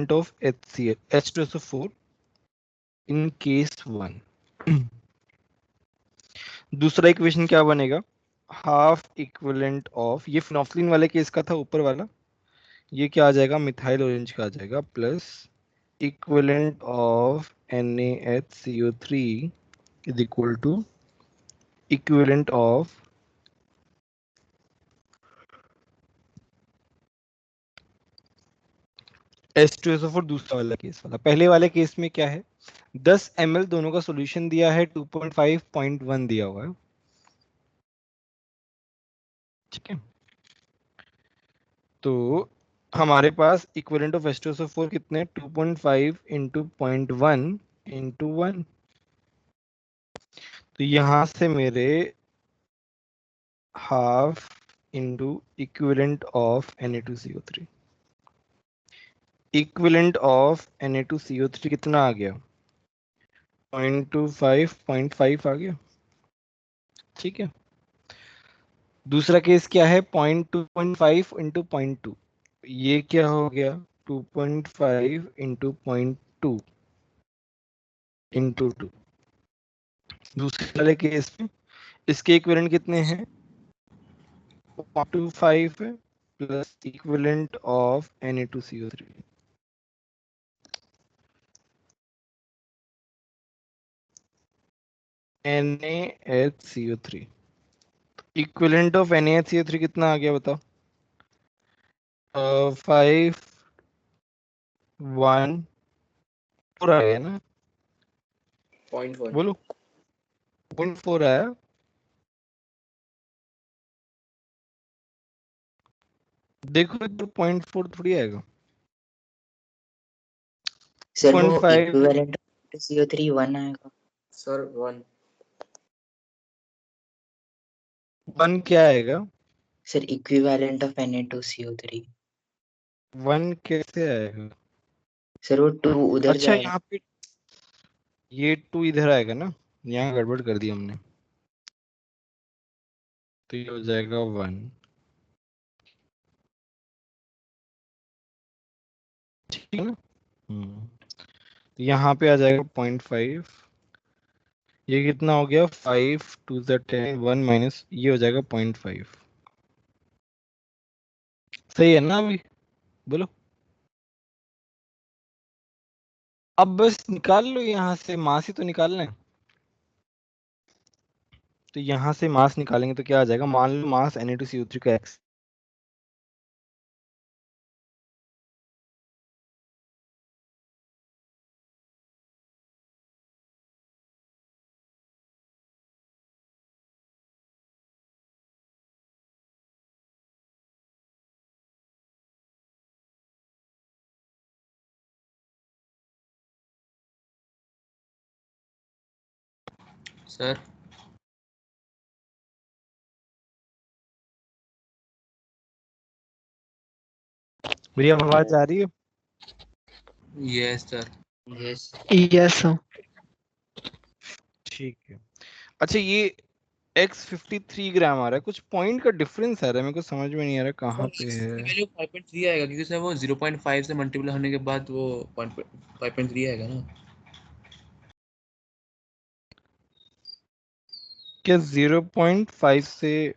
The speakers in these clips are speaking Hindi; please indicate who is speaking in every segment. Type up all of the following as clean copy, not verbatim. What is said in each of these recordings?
Speaker 1: of HCl H2SO4 in case 1. दूसरा इक्वेशन क्या बनेगा, हाफ इक्विवेलेंट ऑफ, ये फिनोफ्थलीन वाले केस का था ऊपर वाला, ये क्या आ जाएगा, मिथाइल ऑरेंज का आ जाएगा, plus equivalent of NaHCO3 is equal to equivalent of H2SO4 दूसरा वाला केस वाला। पहले वाले केस में क्या है, 10 ml दोनों का सॉल्यूशन दिया है, 2.5 0.1 दिया हुआ है, ठीक है। तो हमारे पास इक्विवेलेंट ऑफ H2SO4 कितने, 2.5 इंटू 0.1 इंटू 1, तो यहां से मेरे half into equivalent of Na2CO3, equivalent of Na2CO3 कितना आ गया, 0.25 0.5 आ गया, ठीक है। दूसरा केस क्या है, 2.5 इंटू 0.2, ये क्या हो गया, 2.5 इंटू 0.2 इंटू 2। दूसरे वाले केस में इसके इक्विवेलेंट कितने हैं, 0.25 है plus equivalent of Na2CO3, NaHCO3, equivalent of NaHCO3 कितना आ गया बताओ, 5 1 4 आ गया ना,
Speaker 2: 0.1
Speaker 1: बोलो 0.4 आया, देखो इधर 0.4 थोड़ी आएगा,
Speaker 3: सर वो
Speaker 1: 0.5
Speaker 3: इक्विवेलेंट CO3 1 आएगा।
Speaker 2: सर 1
Speaker 1: 1 क्या आएगा,
Speaker 3: सर इक्विवेलेंट ऑफ Na2CO3,
Speaker 1: 1 कैसे आएगा,
Speaker 3: सर वो 2 उधर
Speaker 1: अच्छा
Speaker 3: जाएगा।
Speaker 1: यहाँ पे ये 2 इधर आएगा ना, यहाँ गड़बड़ कर दी हमने, तो ये हो जाएगा 1, ठीक है ना। तो यहाँ पे आ जाएगा 0.5, ये कितना हो गया, 5 2 10 1 माइनस ये हो जाएगा 0.5, सही है ना अभी, बोलो। अब बस निकाल लो यहाँ से, मास ही तो निकालना है, तो यहाँ से मास निकालेंगे तो क्या आ जाएगा, मान लो मास Na2CO3 का x,
Speaker 2: सर
Speaker 1: मेरी आवाज आ रही है,
Speaker 2: yes sir
Speaker 3: yes
Speaker 4: yes sir.
Speaker 1: ठीक है। अच्छा ये x 53 ग्राम आ रहा है, कुछ पॉइंट का डिफरेंस आ रहा है, मेरे को समझ में नहीं आ रहा कहाँ पे है,
Speaker 2: वैल्यू 5.3 आएगा क्योंकि सर वो 0.5 से मल्टीप्लाई होने के बाद वो 5.3 आएगा ना।
Speaker 1: क्या 0.5 से,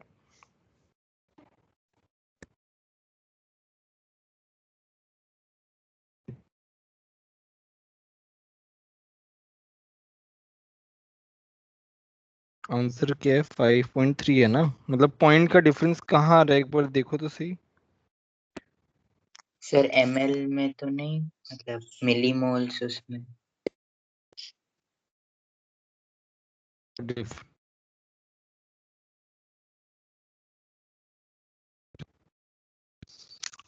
Speaker 1: आंसर क्या है, 5.3 है ना, मतलब पॉइंट का डिफरेंस कहाँ आ रहा है, एक बार देखो तो सही,
Speaker 3: सर ml में तो नहीं, मतलब मिलीमोल्स उसमें।
Speaker 1: डिफ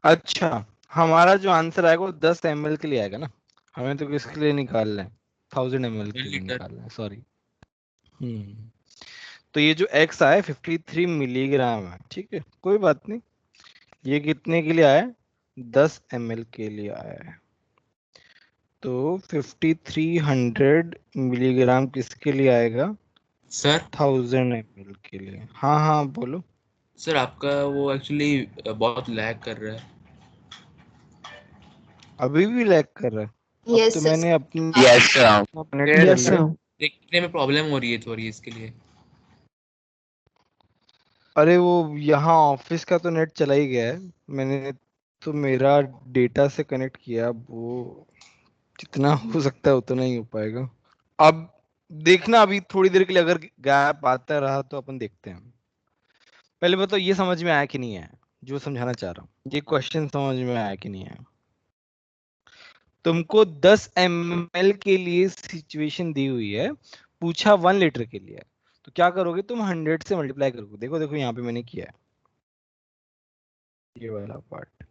Speaker 1: अच्छा हमारा जो आंसर आएगा वो 10 ml के लिए आएगा ना, हमें तो किसके लिए निकालना है, 1000 ml के लिए
Speaker 2: लीटर
Speaker 1: निकालना है, सॉरी। तो ये जो x आया 53 मिलीग्राम है, ठीक है कोई बात नहीं, ये कितने के लिए आया है, 10 ml के लिए आया है, तो 5300 मिलीग्राम किसके लिए आएगा,
Speaker 2: सर
Speaker 1: 1000 ml के लिए, हाँ हाँ बोलो।
Speaker 2: सर आपका वो एक्चुअली बहुत लैग कर रहा है।
Speaker 1: अभी भी लैग कर रहा है? अब
Speaker 4: Yes,
Speaker 1: तो
Speaker 4: sir.
Speaker 1: मैंने अपनी
Speaker 5: Yes, sir.
Speaker 1: अपने नेट कर
Speaker 4: Yes,
Speaker 1: लिया।
Speaker 4: sir.
Speaker 2: देखने में प्रॉब्लम हो रही है थोड़ी इसके लिए।
Speaker 1: अरे वो यहाँ ऑफिस का तो नेट चला ही गया है, मैंने तो मेरा डेटा से कनेक्ट किया, अब वो जितना हो सकता है उतना ही हो पाएगा। अब देखना, अभी थोड़ी देर के लिए अगर गैप आता रहा तो अपन देखते हैं। पहले बताओ ये समझ में आया कि नहीं आया, जो समझाना चाह रहा हूँ, ये क्वेश्चन समझ में आया कि नहीं आया? तुमको 10 ml के लिए सिचुएशन दी हुई है, पूछा 1 लीटर के लिए, तो क्या करोगे तुम? 100 से मल्टीप्लाई करोगे। देखो देखो यहाँ पे मैंने किया है ये वाला part.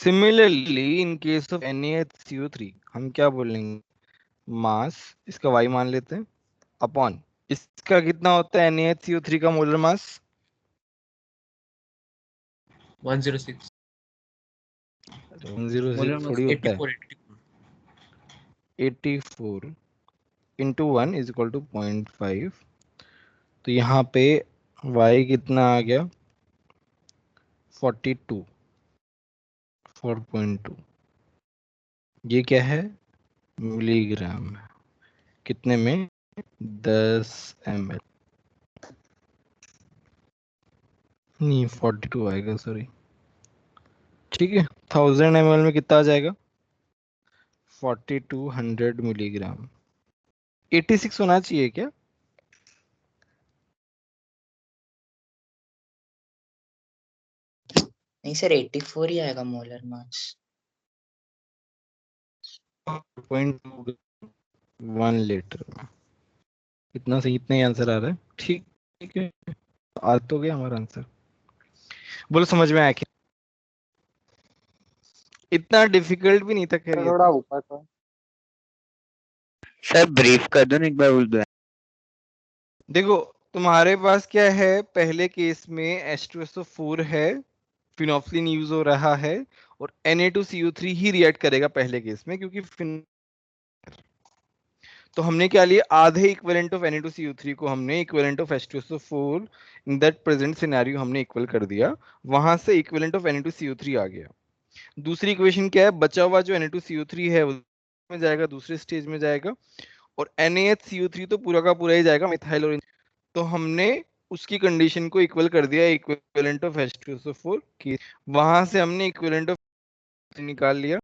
Speaker 1: Similarly in case of NaHCO3 हम क्या बोलेंगे? मास, इसका y मान लेते हैं, अपॉन इसका कितना होता है NaHCO3 का मोलर मास?
Speaker 2: 106
Speaker 1: 106 थोड़ी होता है, 84 इंटू 1 इज इक्वल टू 0.5। तो यहाँ पे y कितना आ गया? 42, 4.2। ये क्या है? मिलीग्राम। कितने में? 10 ml, नहीं 42 आएगा, सॉरी। ठीक है, 1000 ml में कितना आ जाएगा? 4200 मिलीग्राम। 86 होना चाहिए क्या?
Speaker 3: नहीं सर 84 ही आएगा मोलर मास।
Speaker 1: 1 लीटर में इतना सही, इतना ही आंसर आ रहा है। ठीक, ठीक है, आ तो गया हमारा आंसर। बोलो समझ में आया क्या? इतना डिफिकल्ट भी नहीं था खैर ये
Speaker 6: थोड़ा
Speaker 1: तो।
Speaker 6: ऊपर था।
Speaker 5: सर ब्रीफ कर दो ना एक बार, बोल दो।
Speaker 1: देखो तुम्हारे पास क्या है, पहले केस में H2SO4 है, फिनोफ्लिन यूज हो रहा है, और Na2CO3 ही रिएक्ट करेगा पहले केस में, क्योंकि तो हमने क्या लिया? आधे इक्विवेलेंट ऑफ Na2CO3 को हमने equivalent of H2SO4 in that present scenario हमने इक्वल कर दिया, वहां से इक्विवेलेंट ऑफ Na2CO3 आ गया। दूसरी इक्वेशन क्या है? बचा हुआ जो Na2CO3 है उसमें जाएगा, दूसरे स्टेज में जाएगा, और NaHCO3 तो पूरा का पूरा ही जाएगा मिथाइल ऑरेंज। तो हमने उसकी कंडीशन को इक्वल कर दिया इक्विवेलेंट ऑफ H2SO4 की, वहां से हमने इक्विवेलेंट ऑफ निकाल लिया,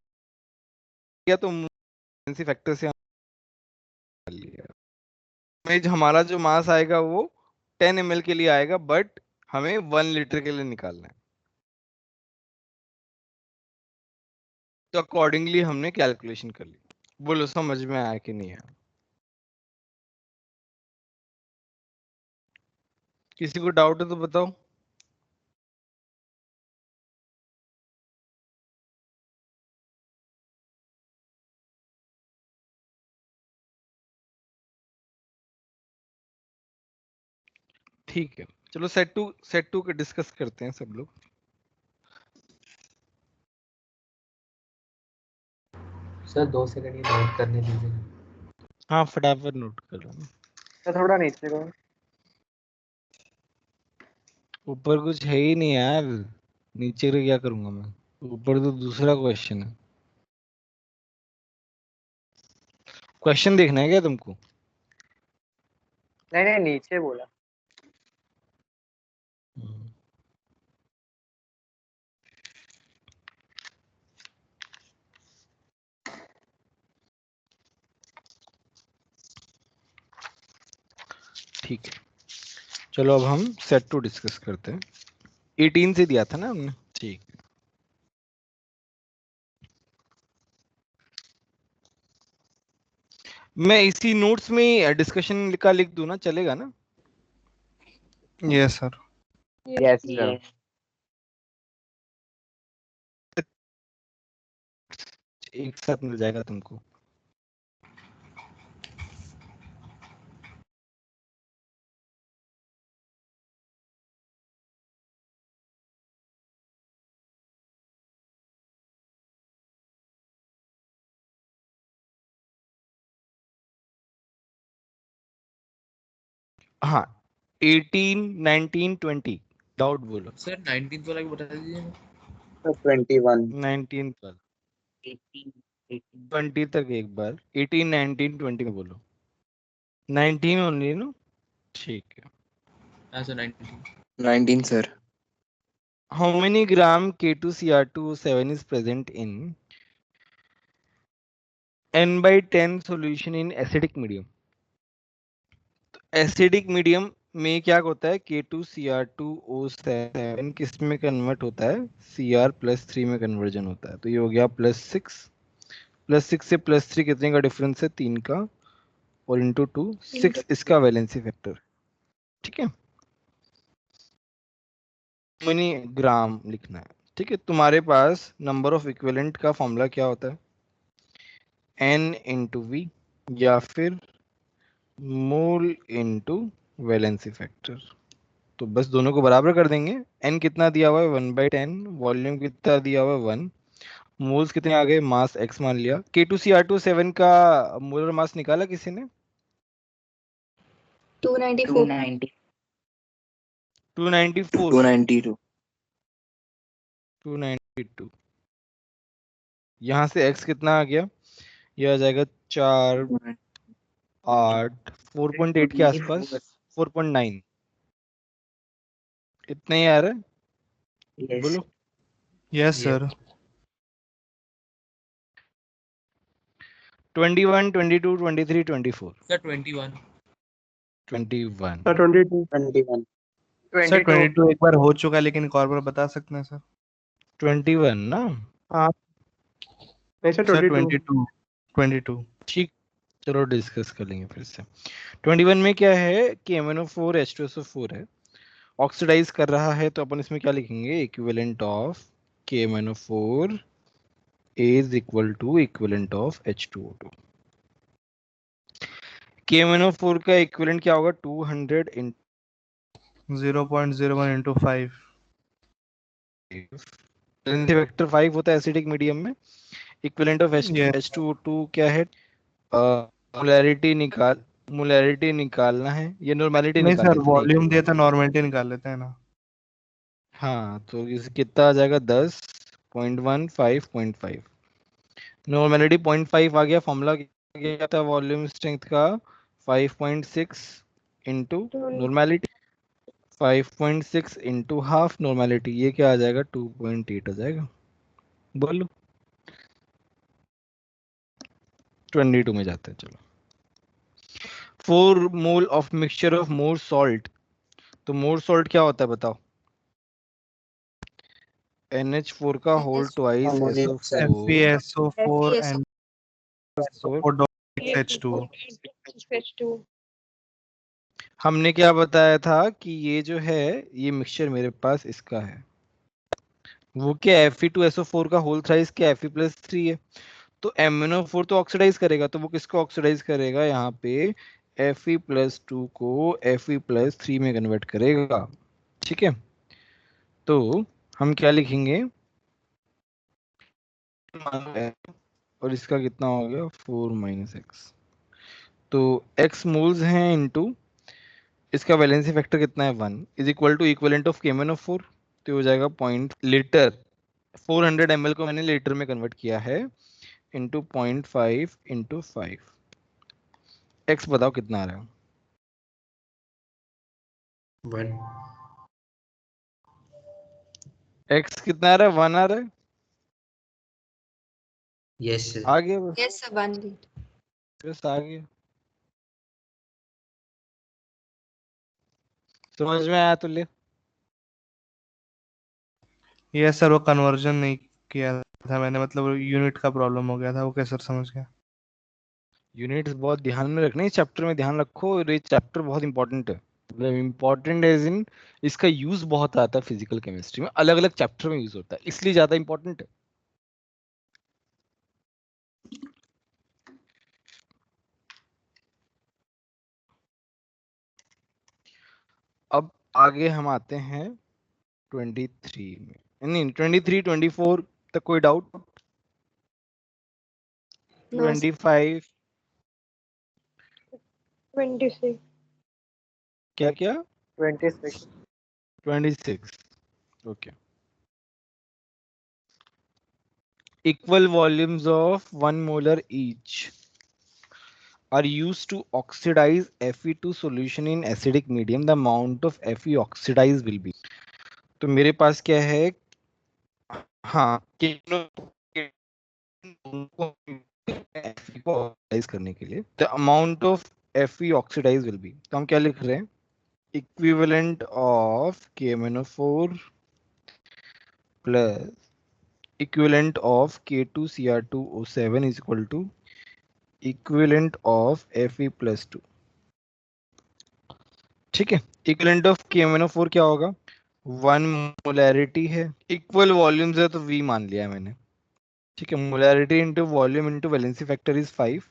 Speaker 1: या तो फैक्टर से निकाल लिया। में हमारा जो मास आएगा वो 10 ml के लिए आएगा, बट हमें 1 लीटर के लिए निकालना है। तो अकॉर्डिंगली हमने कैलकुलेशन कर ली। बोलो समझ में आया कि नहीं आया? किसी को डाउट है तो बताओ। ठीक है, चलो सेट टू के डिस्कस करते हैं सब लोग।
Speaker 2: सर 2 सेकंड ये नोट करने दीजिए।
Speaker 1: हाँ फटाफट नोट कर लो।
Speaker 6: तो थोड़ा नीचे को।
Speaker 1: ऊपर कुछ है ही नहीं यार, नीचे का क्या करूंगा मैं? ऊपर तो दूसरा क्वेश्चन है। क्वेश्चन देखना है क्या तुमको?
Speaker 6: नहीं नहीं नीचे बोला।
Speaker 1: ठीक है, चलो अब हम सेट टू डिस्कस करते हैं। 18 से दिया था ना हमने? ठीक है, मैं इसी नोट्स में डिस्कशन का लिख दूं ना, चलेगा ना?
Speaker 5: Yes sir.
Speaker 6: यस
Speaker 3: ये
Speaker 1: एक साथ मिल जाएगा तुमको। हाँ, 18, 19, 20 डाउट बोलो।
Speaker 2: सर 19 वाला भी बता दीजिए।
Speaker 6: 21।
Speaker 1: 19 पर
Speaker 3: 18 18
Speaker 1: 20 तक एक बार 18 19 20 में बोलो 19 ओनली नो ठीक है
Speaker 2: हाँ sir 19
Speaker 4: 19 sir.
Speaker 1: how many gram K2Cr2O7 is present in n/10 solution in acidic medium acidic medium में क्या होता है K2Cr2O7 किस में कन्वर्ट होता है Cr+3 में कन्वर्जन होता है तो ये हो गया +6 से +3 कितने का डिफरेंस है 3 का और इंटू 2 6 इसका वैलेंसी फैक्टर ठीक है मनी ग्राम लिखना है ठीक है तुम्हारे पास नंबर ऑफ इक्विवेलेंट का फॉर्मूला क्या होता है n इंटू वी या फिर मोल इंटू वैलेंसी फैक्टर तो बस दोनों को बराबर कर देंगे n कितना दिया हुआ है 1/10 वॉल्यूम कितना दिया हुआ है 1 मोल्स कितने आ गए मास x मान लिया K2Cr2O7 का मोलर मास निकाला किसी ने
Speaker 7: 294
Speaker 3: 290
Speaker 1: 294
Speaker 4: 292.
Speaker 1: 292 यहाँ से x कितना आ गया ये आ जाएगा 4 8 4.8 के आसपास 4.9 इतना ही आ रहा है
Speaker 3: yes
Speaker 1: बोलो
Speaker 4: Yes sir.
Speaker 1: 21 22 23 24
Speaker 2: sir 21
Speaker 1: 21
Speaker 6: sir 22
Speaker 5: 21
Speaker 4: sir
Speaker 6: 22
Speaker 4: 22 एक बार हो चुका है लेकिन एक और बार बता सकते हैं सर
Speaker 1: 21 ना
Speaker 6: नहीं सर
Speaker 4: सर
Speaker 6: 22
Speaker 4: 22
Speaker 1: ठीक चलो डिस्कस कर लेंगे फिर से 21 में क्या है कि MnO4 H2SO4 है ऑक्सीडाइज कर रहा है तो अपन इसमें क्या लिखेंगे equivalent of KMnO4 is equal to equivalent of H2O2 KMnO4 का इक्विवेलेंट क्या होगा 200 इन
Speaker 4: 0.01 into 5.
Speaker 1: वेक्टर 5 होता है एसिडिक मीडियम में इक्विवेलेंट ऑफ
Speaker 4: Yes.
Speaker 1: H2O2 क्या है मोलैरिटी निकालना है ये नॉर्मेलिटी
Speaker 4: नहीं
Speaker 1: निकालनी
Speaker 4: सर
Speaker 1: थी
Speaker 4: वॉल्यूम दिया था नॉर्मलिटी निकाल लेते हैं ना
Speaker 1: हाँ तो इस कितना आ जाएगा 10.1 5.5 नॉर्मेलिटी 0.5 आ गया फॉर्मूला क्या था वॉल्यूम स्ट्रेंथ का 5.6 into normality 5.6 into half normality ये क्या आ जाएगा 2.8 आ जाएगा बोलो 22 में जाते हैं चलो 4 mole of mixture of more salt तो मोर सॉल्ट क्या होता है बताओ NH4 का whole twice SO4
Speaker 4: FeSO4 and
Speaker 1: SO4
Speaker 4: 4.6H2O.
Speaker 1: हमने क्या बताया था कि ये जो है ये मिक्सचर मेरे पास इसका है वो क्या Fe2SO4 का होल थ्राइस क्या Fe+3 है तो MnO4 तो ऑक्सीडाइज करेगा तो वो किसको ऑक्सीडाइज करेगा यहाँ पे Fe+2 को Fe+3 में कन्वर्ट करेगा ठीक है तो हम क्या लिखेंगे और इसका कितना हो गया 4 - x तो x मोल्स हैं इनटू इसका वैलेंसी फैक्टर कितना है 1 is equal to equivalent of KMnO4 तो हो जाएगा पॉइंट लीटर 400 ml को मैंने लीटर में कन्वर्ट किया है इंटू 0.5 इंटू 5 x बताओ कितना आ रहा है
Speaker 2: 1
Speaker 1: x कितना आ रहा है 1 आ रहा है
Speaker 2: यस सर
Speaker 1: आ गया बस
Speaker 7: यस सर 1
Speaker 1: बस आ गया समझ में आया तो ले
Speaker 4: यस सर वो कन्वर्जन नहीं किया था मैंने मतलब यूनिट का प्रॉब्लम हो गया था वो कैसे समझ गया
Speaker 1: यूनिट्स बहुत ध्यान में रखना इस चैप्टर में ध्यान रखो और ये चैप्टर बहुत इंपॉर्टेंट है मतलब इंपॉर्टेंट एज इन इसका यूज बहुत आता है फिजिकल केमिस्ट्री में अलग अलग चैप्टर में यूज होता है इसलिए ज्यादा इंपॉर्टेंट है अब आगे हम आते हैं 23 में नहीं 23 24 तक कोई डाउट 25
Speaker 7: 26
Speaker 1: क्या क्या
Speaker 6: 26
Speaker 1: 26 okay equal volumes of 1 molar each are used to oxidize Fe2 solution in acidic medium. The amount of Fe oxidized will be. तो मेरे पास क्या है, हाँ कि Fe को oxidize करने के लिए the amount of Fe oxidized will be. तो हम क्या लिख रहे हैं, equivalent of KMnO4 plus equivalent of K2Cr2O7 is equal to equivalent of Fe plus 2. ठीक है, इक्विवेलेंट ऑफ KMnO4 क्या होगा, 1 मोलैरिटी है, इक्वल वॉल्यूम्स है तो V मान लिया मैंने. ठीक है, molarity into volume into valency factor is 5.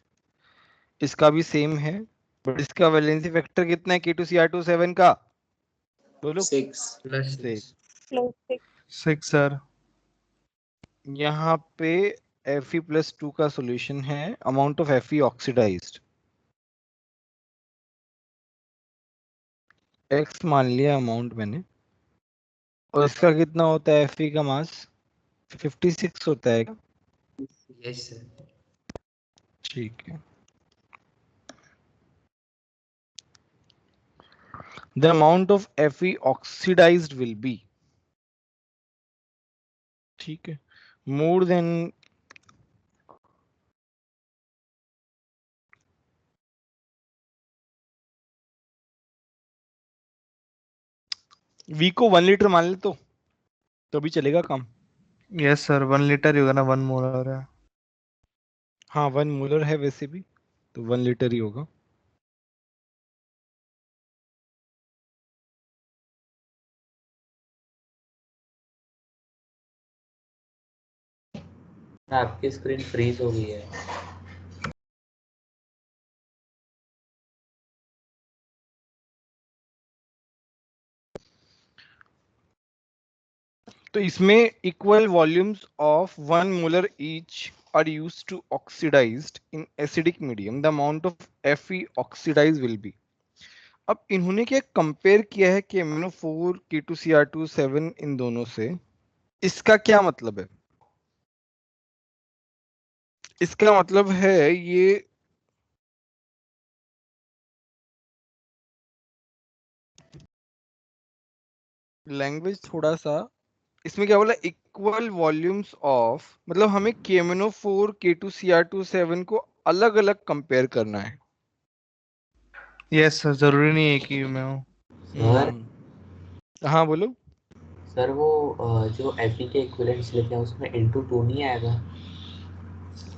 Speaker 1: इसका भी सेम है, बट इसका वैलेंसी फैक्टर कितना है K2Cr2O7 का, बोलो.
Speaker 2: 6 प्लस
Speaker 1: 6.
Speaker 4: 6 सर.
Speaker 1: यहाँ पे Fe plus 2 का सॉल्यूशन है, amount of Fe oxidised X मान लिया अमाउंट मैंने, और इसका कितना होता है Fe का मास 56 होता है.
Speaker 2: Yes sir.
Speaker 1: ठीक है. The amount of Fe oxidized will be, ठीक है, more than V को 1 लीटर मान ले तो भी चलेगा काम.
Speaker 4: यस सर, 1 लीटर ही होगा ना, 1 मोलर है.
Speaker 1: हाँ 1 मोलर है वैसे भी, तो 1 लीटर ही होगा.
Speaker 2: आपकी स्क्रीन फ्रीज हो गई है.
Speaker 1: तो इसमें equal volumes of 1 molar each are used to oxidized in acidic medium. The amount of Fe oxidized will be. अब इन्होंने क्या कंपेयर किया है KMnO4 K2Cr2O7 इन दोनों से. इसका क्या मतलब है, इसका मतलब है ये लैंग्वेज थोड़ा सा, इसमें क्या बोला, इक्वल वॉल्यूम्स ऑफ, मतलब हमें KMnO4 K2Cr2O7 को अलग अलग कंपेयर करना है.
Speaker 4: यस सर, जरूरी नहीं है कि मैं हूँ.
Speaker 2: सर
Speaker 1: हाँ बोलो.
Speaker 2: सर वो जो Fe के इक्विवेलेंट्स लेते हैं उसमें इनटू 2 नहीं आएगा.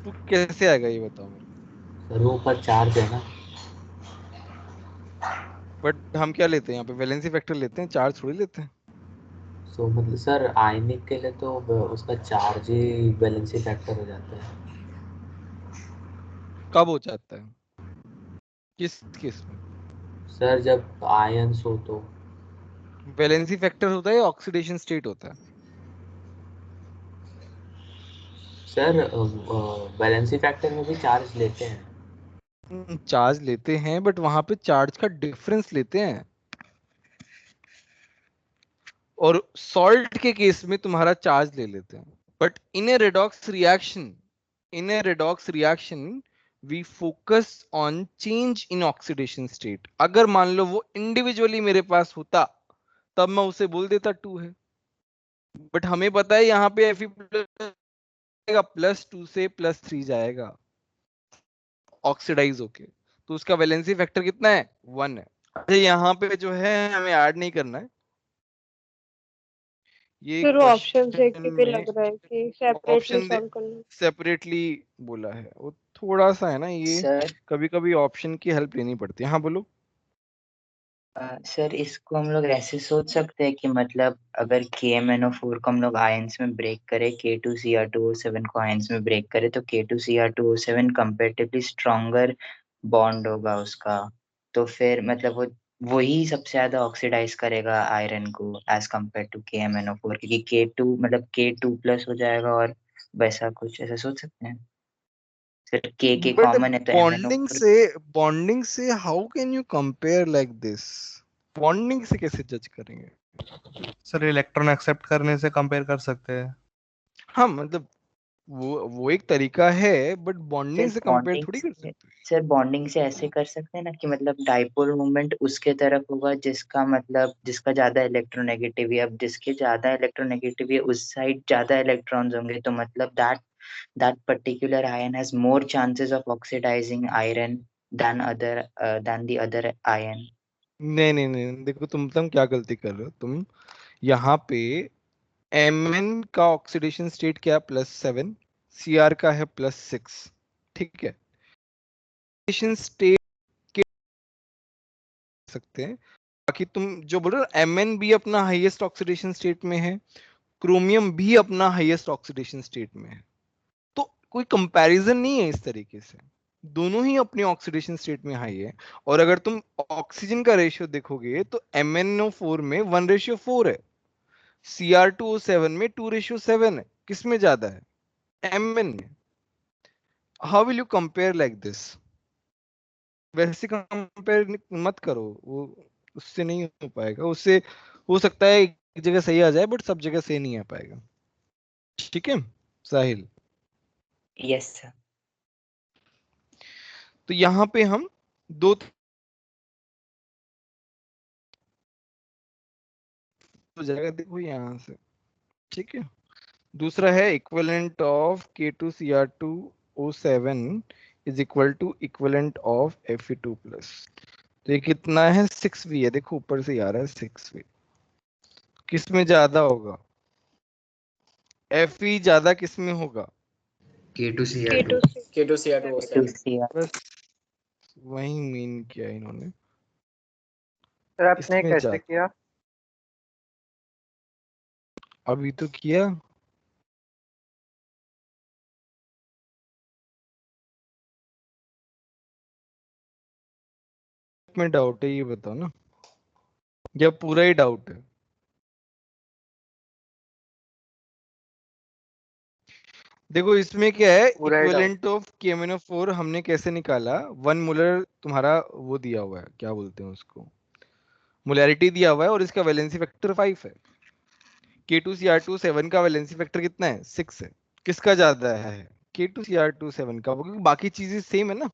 Speaker 1: तू कैसे आएगा ये बताओ मेरे को.
Speaker 2: सर वो ऊपर चार्ज है ना.
Speaker 1: बट हम क्या लेते हैं यहाँ पे, वैलेंसी फैक्टर लेते हैं, चार्ज थोड़ी लेते हैं.
Speaker 2: सो मतलब सर आयनिक के लिए तो उसका चार्ज ही बैलेंसिंग फैक्टर हो जाता है.
Speaker 1: कब हो जाता है, किस केस में,
Speaker 2: सर जब आयंस हो तो.
Speaker 1: वैलेंसी फैक्टर होता है या ऑक्सीडेशन स्टेट होता है.
Speaker 2: सर बैलेंसिंग फैक्टर में भी चार्ज लेते हैं.
Speaker 1: चार्ज लेते हैं, बट वहां पे चार्ज का डिफरेंस लेते हैं. और सॉल्ट के केस में तुम्हारा चार्ज ले लेते हैं. But in a redox reaction we focus on change in oxidation state. अगर मान लो वो इंडिविजुअली मेरे पास होता तब मैं उसे बोल देता 2 है, बट हमें पता है यहाँ पे Fe +2 से +3 जाएगा ऑक्सीडाइज होके, तो उसका वैलेंसी फैक्टर कितना है, 1 है. अच्छा यहाँ पे जो है हमें ऐड नहीं करना है, ये
Speaker 7: फिर ऑप्शन देख
Speaker 1: क्वेश्चन
Speaker 7: के
Speaker 1: में
Speaker 7: लग रहा है कि सेपरेटली
Speaker 1: ऑप्शन
Speaker 7: सॉल्व करना.
Speaker 1: सेपरेटली बोला है, वो थोड़ा सा है ना, ये
Speaker 3: सर
Speaker 1: कभी कभी ऑप्शन की हेल्प लेनी पड़ती है. हाँ बोलो.
Speaker 3: सर इसको हम लोग ऐसे सोच सकते हैं कि मतलब अगर KMnO4 को हम लोग आयंस में ब्रेक करें, K2Cr2O7 को आयंस में ब्रेक करें, तो K2Cr2O7 कंपैरेटिवली स्ट्रॉन्गर बॉन्ड होगा उसका, तो फिर मतलब वो वही सबसे ज्यादा ऑक्सीडाइज करेगा आयरन को एज कम्पेयर टू KMnO4, क्योंकि K2 मतलब K2+ हो जाएगा, और वैसा कुछ ऐसा सोच सकते हैं. फिर K
Speaker 1: बट
Speaker 3: कॉमन है तो MnO4.
Speaker 1: बॉन्डिंग से how can you compare like this, bonding से कैसे जज करेंगे.
Speaker 4: सर इलेक्ट्रॉन एक्सेप्ट करने से कंपेयर कर सकते हैं.
Speaker 1: हाँ मतलब वो एक तरीका है, बट बॉन्डिंग से कंपेयर थोड़ी कर सकते हो।
Speaker 3: सर बॉन्डिंग से ऐसे कर सकते हैं ना कि मतलब डाइपोल मोमेंट उसके तरफ होगा जिसका मतलब जिसका ज्यादा इलेक्ट्रोनेगेटिव है, अब जिसके ज्यादा इलेक्ट्रोनेगेटिव है उस साइड ज्यादा इलेक्ट्रॉन्स होंगे, तो मतलब that particular ion has more chances of oxidizing iron than the other ion.
Speaker 1: नहीं नहीं नहीं, देखो तुम क्या गलती कर रहे हो तुम। यहाँ पे Mn का ऑक्सीडेशन स्टेट क्या है, +7, Cr का है +6, ठीक है। ऑक्सीडेशन स्टेट के सकते हैं। बाकी तुम जो बोल रहे हो, Mn भी अपना हाईएस्ट ऑक्सीडेशन स्टेट में है, क्रोमियम भी अपना हाईएस्ट ऑक्सीडेशन स्टेट में है, तो कोई कंपैरिजन नहीं है इस तरीके से। दोनों ही अपने ऑक्सीडेशन स्टेट में हाई है। और अगर तुम ऑक्सीजन का रेशियो देखोगे तो MnO4 में 1:4 है, Cr2O7 में 2:7 है। किस में ज्यादा है? Mn में। How will you compare like this? वैसे कंपेयर मत करो, वो उससे नहीं हो पाएगा। उससे हो सकता है एक जगह सही आ जाए, बट सब जगह सही नहीं आ पाएगा। ठीक है साहिल?
Speaker 3: Yes sir.
Speaker 1: तो यहाँ पे हम दो तो जगह देखो यहाँ से, ठीक है। दूसरा है equivalent of K2Cr2O7 is equal to equivalent of Fe2+। तो ये कितना है? 6V है, देखो ऊपर से ही आ रहा है 6V। किस में ज्यादा होगा? Fe ज्यादा किस में होगा?
Speaker 5: K2Cr2.
Speaker 2: K2Cr2O7
Speaker 3: To see
Speaker 1: बस वही मीन किया इन्होंने,
Speaker 6: सर आपने
Speaker 1: इसमें
Speaker 6: कैसे
Speaker 1: ज्यादा।
Speaker 6: किया?
Speaker 1: अभी तो किया। में डाउट है ये बताओ ना, या पूरा ही डाउट है? देखो इसमें क्या है,
Speaker 6: पूरा ही डाउट।
Speaker 1: इक्विवेलेंट ऑफ KMnO4 हमने कैसे निकाला? 1 मोलर तुम्हारा वो दिया हुआ है, क्या बोलते हैं उसको, मोलैरिटी दिया हुआ है, और इसका वैलेंसी फैक्टर 5 है। K2Cr2O7 का वैलेंसी फैक्टर कितना है? 6 है। किसका ज्यादा है? K2Cr2O7 का, क्योंकि बाकी चीजें सेम है ना।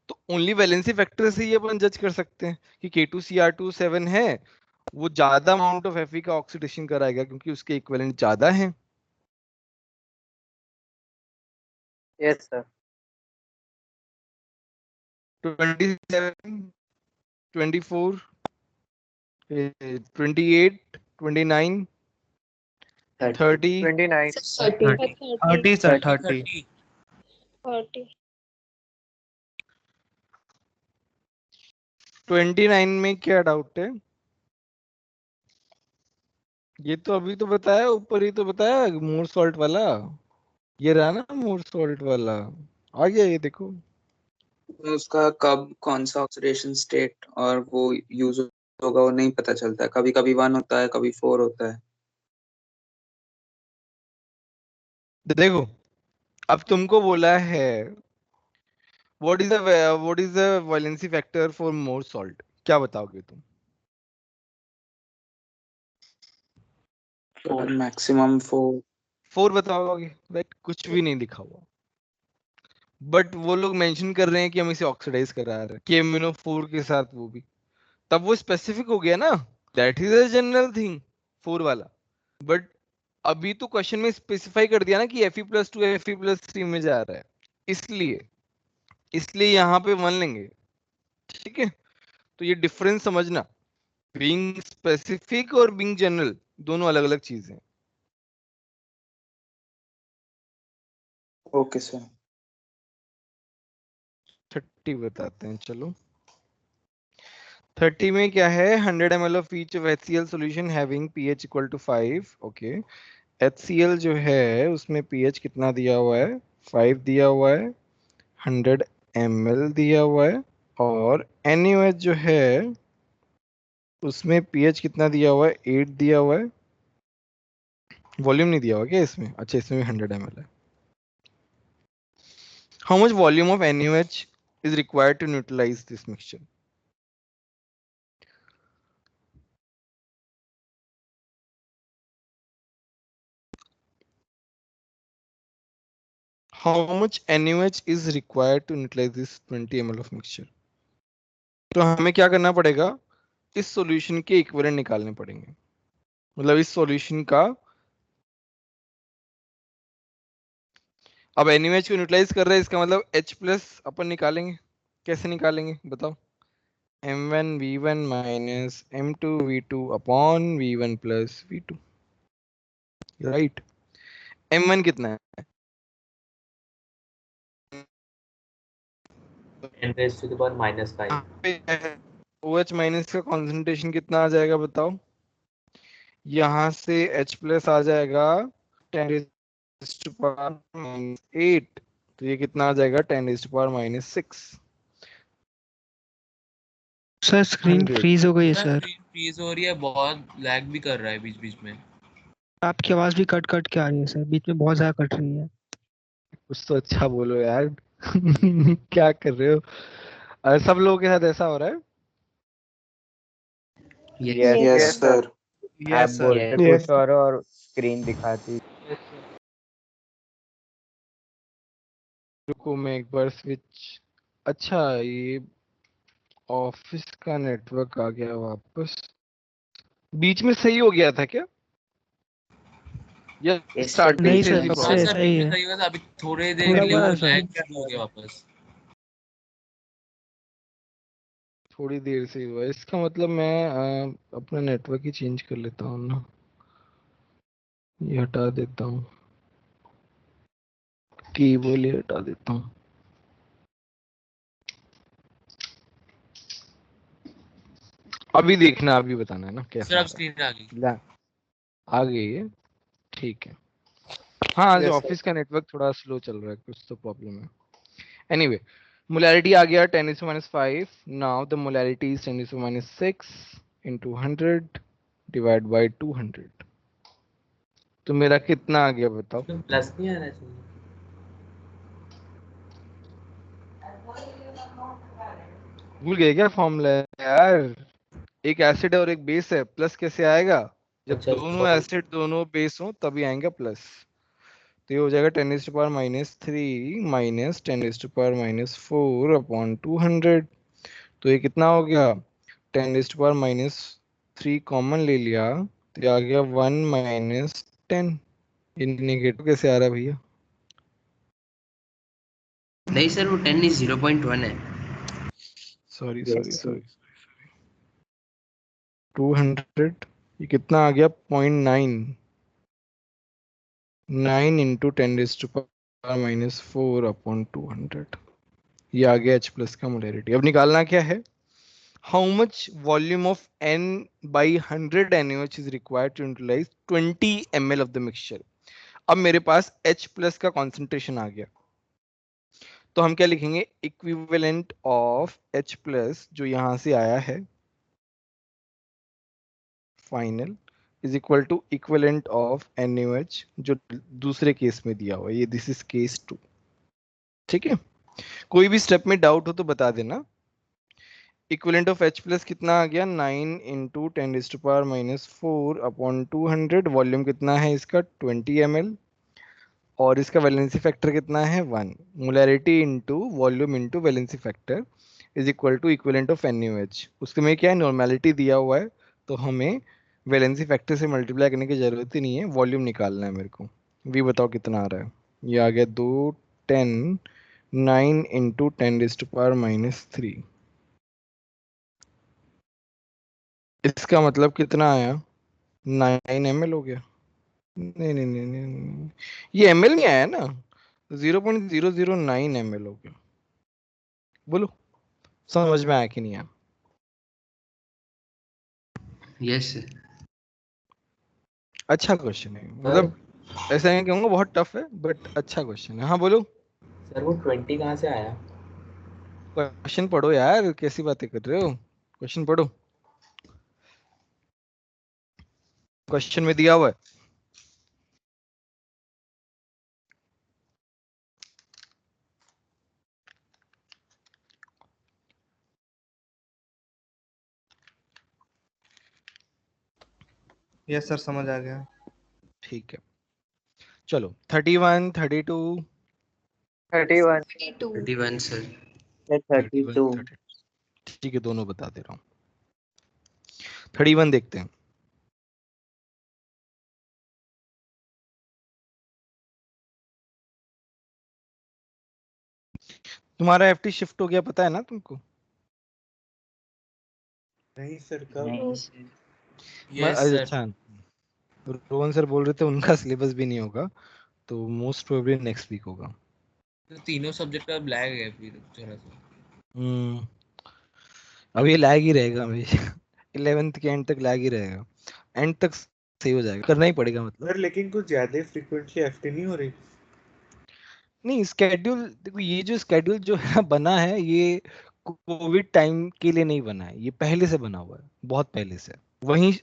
Speaker 1: तो ओनली वैलेंसी फैक्टर से ही अपन जज कर सकते हैं कि K2Cr2O7 है, वो ज्यादा अमाउंट ऑफ Fe का ऑक्सीडेशन कराएगा क्योंकि उसके इक्विवेलेंट ज्यादा है।
Speaker 6: Yes sir.
Speaker 1: 27, 24, 28, 29, 30,
Speaker 6: 29।
Speaker 7: 30
Speaker 4: 30 सर 30
Speaker 2: 30
Speaker 7: 30
Speaker 1: 29 में क्या डाउट है? ये तो अभी तो बताया, ऊपर ही तो बताया मोर सॉल्ट वाला। ये रहा ना मोर सॉल्ट वाला, आ गया ये देखो।
Speaker 5: उसका कब कौन सा ऑक्सीडेशन स्टेट और वो यूज होगा वो नहीं पता चलता है। कभी कभी 1 होता है, कभी 4 होता है।
Speaker 1: देखो अब तुमको बोला है what is the valency factor for more salt, क्या बताओगे तुम?
Speaker 5: और मैक्सिमम 4।
Speaker 1: 4 बताओगे, राइट? कुछ भी नहीं लिखा हुआ, बट वो लोग मेंशन कर रहे हैं कि हम इसे ऑक्सीडाइज करा रहे हैं KMnO4 के साथ, वो भी तब वो स्पेसिफिक हो गया ना। That is a general thing 4 वाला। बट अभी तो क्वेश्चन में स्पेसिफाई कर दिया ना कि Fe+2 Fe+3 में जा रहा है, इसलिए इसलिए यहाँ पे 1 लेंगे। ठीक है, तो ये डिफरेंस समझना, बीइंग स्पेसिफिक और बीइंग जनरल दोनों अलग अलग चीजें हैं।
Speaker 5: Okay sir.
Speaker 1: 30 बताते हैं चलो। 30 में क्या है? 100 ml of each of HCl solution having pH equal to 5। Okay, HCl जो है उसमें pH कितना दिया हुआ है? 5 दिया हुआ है, 100 ml दिया हुआ है, और NaOH जो है उसमें pH कितना दिया हुआ है? 8 दिया हुआ है। वॉल्यूम नहीं दिया हुआ क्या इसमें? अच्छा, इसमें भी 100 ml है। How much volume of NaOH is required to neutralize this mixture? How much NaOH is required to utilise this 20 ml of mixture. तो हमें क्या करना पड़ेगा, इस सॉल्यूशन के इक्विवेलेंट निकालने पड़ेंगे। मतलब इस सॉल्यूशन का, अब NaOH को न्यूट्रलाइज कर रहे हैं, इसका मतलब H प्लस अपन निकालेंगे। कैसे निकालेंगे बताओ? M1V1 minus M2V2 upon V1 plus V2, right. M1 कितना है?
Speaker 8: 10⁻⁵
Speaker 1: यहाँ पे OH माइनस का कॉन्सेंट्रेशन कितना आ जाएगा बताओ? यहाँ से H प्लस आ जाएगा 10⁻⁸, तो ये कितना आ जाएगा 10⁻⁻6।
Speaker 9: Sir screen
Speaker 1: 100।
Speaker 9: फ्रीज हो गई है सर।
Speaker 2: फ्रीज हो रही है, बहुत लैग भी कर रहा है बीच बीच में।
Speaker 9: आपकी आवाज भी कट कट के आ रही है सर, बीच में बहुत ज्यादा कट रही है।
Speaker 1: कुछ तो अच्छा बोलो यार। क्या कर रहे हो? सब लोगों के साथ ऐसा हो रहा है?
Speaker 3: Yes
Speaker 5: yes
Speaker 7: Yes.
Speaker 5: सर।
Speaker 3: आप
Speaker 4: यस सर।
Speaker 3: बोलते
Speaker 6: Yes.
Speaker 3: कुछ और स्क्रीन दिखाती।
Speaker 1: रुको मैं एक बार स्विच। अच्छा, ये ऑफिस का नेटवर्क आ गया वापस। बीच में सही हो गया था क्या, या
Speaker 3: इससे
Speaker 1: स्टार्टिंग
Speaker 9: नहीं
Speaker 1: से
Speaker 9: सर,
Speaker 1: ऐसी
Speaker 9: तब
Speaker 2: हाँ
Speaker 9: से
Speaker 1: प्रॉब्लम?
Speaker 9: ऐसा
Speaker 2: सर,
Speaker 9: ही
Speaker 2: बीच में
Speaker 9: है।
Speaker 2: सही हुआ था, अभी थोड़ी देर
Speaker 9: थोड़ा
Speaker 2: के लिए वो
Speaker 9: बड़ा सर।
Speaker 2: लैग शुरू हो गया वापस।
Speaker 1: थोड़ी देर से हुआ, इसका मतलब मैं अपना नेटवर्क ही चेंज कर लेता हूँ ना। ये हटा देता हूँ, केबल ही हटा देता हूँ। अभी देखना, अभी बताना है ना
Speaker 2: सर
Speaker 1: कैसा आ
Speaker 2: अब
Speaker 1: रहा
Speaker 2: स्क्रीन आ गई।
Speaker 1: है। आ गई है, ठीक है। हाँ, आज
Speaker 5: यस
Speaker 1: ऑफिस का नेटवर्क थोड़ा स्लो चल रहा है, कुछ तो प्रॉब्लम है। एनीवे, मोलैरिटी आ गया 10⁻⁵। Now the molarity is 10⁻⁶ into 100 divide by 200। तो मेरा कितना आ गया बताओ?
Speaker 8: प्लस नहीं आना चाहिए।
Speaker 1: भूल गए क्या फॉर्मूला यार? एक एसिड है और एक बेस है, प्लस कैसे आएगा? जब
Speaker 8: अच्छा
Speaker 1: दोनों एसिड दोनों बेस हो तभी आएगा प्लस। तो ये हो जाएगा 10⁻⁻³ माइनस 10⁻⁻⁴ अपॉन 200। तो ये कितना हो गया? 10⁻⁻³ कॉमन ले लिया, तो ये आ गया 1 माइनस 10। ये निगेटिव कैसे आ रहा है भैया?
Speaker 8: नहीं सर, वो 10 इज 0.1 है।
Speaker 1: Sorry sorry
Speaker 5: yes
Speaker 1: sorry. 200, ये कितना आ गया? 0.9। 9 इंटू 10⁻⁻⁴ अपॉन 200। ये आ गया H प्लस का मोलैरिटी। अब निकालना क्या है? How much volume of N by 100 NaOH is required to utilise 20 ml of the mixture. अब मेरे पास H प्लस का कॉन्सेंट्रेशन आ गया, तो हम क्या लिखेंगे? इक्विवेलेंट ऑफ H प्लस जो यहां से आया है final is equal to equivalent of NaOH जो दूसरे केस में दिया हुआ है। ये दिस इज केस 2। ठीक है, कोई भी स्टेप में डाउट हो तो बता देना। इक्विवेलेंट ऑफ H प्लस कितना आ गया? 9 इंटू 10⁻⁻⁴ अपॉन 200। वॉल्यूम कितना है इसका? 20 ml। और इसका वैलेंसी फैक्टर कितना है? 1। Molarity into volume into valency factor is equal to equivalent of NaOH। उसके में क्या है, नॉर्मेलिटी दिया हुआ है, तो हमें वैलेंसी फैक्टर से मल्टीप्लाई करने की जरूरत ही नहीं है, वॉल्यूम निकालना है मेरे को। वी बताओ कितना आ रहा है? ये आ गया 2 10 9 इंटू 10⁻⁻3। इसका मतलब कितना आया? 9 ml हो गया। नहीं नहीं नहीं नहीं नहीं। ये ml नहीं आया ना, 0.009 ml हो गया। बोलो समझ में आया कि नहीं आया?
Speaker 8: Yes sir.
Speaker 1: अच्छा क्वेश्चन है, मतलब ऐसा नहीं कहूंगा बहुत टफ है, बट अच्छा क्वेश्चन है। हाँ बोलो।
Speaker 8: सर वो 20 कहाँ से आया?
Speaker 1: क्वेश्चन पढ़ो यार, कैसी बातें कर रहे हो? क्वेश्चन पढ़ो, क्वेश्चन में दिया हुआ है।
Speaker 4: यस सर, समझ आ गया।
Speaker 1: ठीक है, चलो 31 32
Speaker 6: 31।
Speaker 7: 32।
Speaker 8: 31 सर।
Speaker 3: 32।
Speaker 1: 31 ठीक है, दोनों बता दे रहा हूँ। 31 देखते हैं। तुम्हारा एफटी शिफ्ट हो गया, पता है ना तुमको?
Speaker 4: नहीं सर, कब?
Speaker 3: नहीं सर।
Speaker 2: Yes sir.
Speaker 1: अच्छा, रोहन सर बोल रहे थे उनका सिलेबस भी नहीं होगा, तो मोस्ट प्रोबेबली नेक्स्ट वीक होगा।
Speaker 2: तो तीनों सब्जेक्ट का लैग है फिर थोड़ा सा।
Speaker 1: अब ये लैग ही रहेगा हमेशा 11th के एंड तक लैग ही रहेगा, एंड तक सही हो जाएगा, करना ही पड़ेगा मतलब।
Speaker 4: सर लेकिन कुछ ज्यादा ही फ्रीक्वेंटली एफटी नहीं हो रही।
Speaker 1: नहीं, स्केड्यूल देखो, ये जो स्केड्यूल जो है बना है, ये कोविड टाइम के लिए नहीं बना है, ये पहले से बना हुआ है, बहुत पहले से। वहीं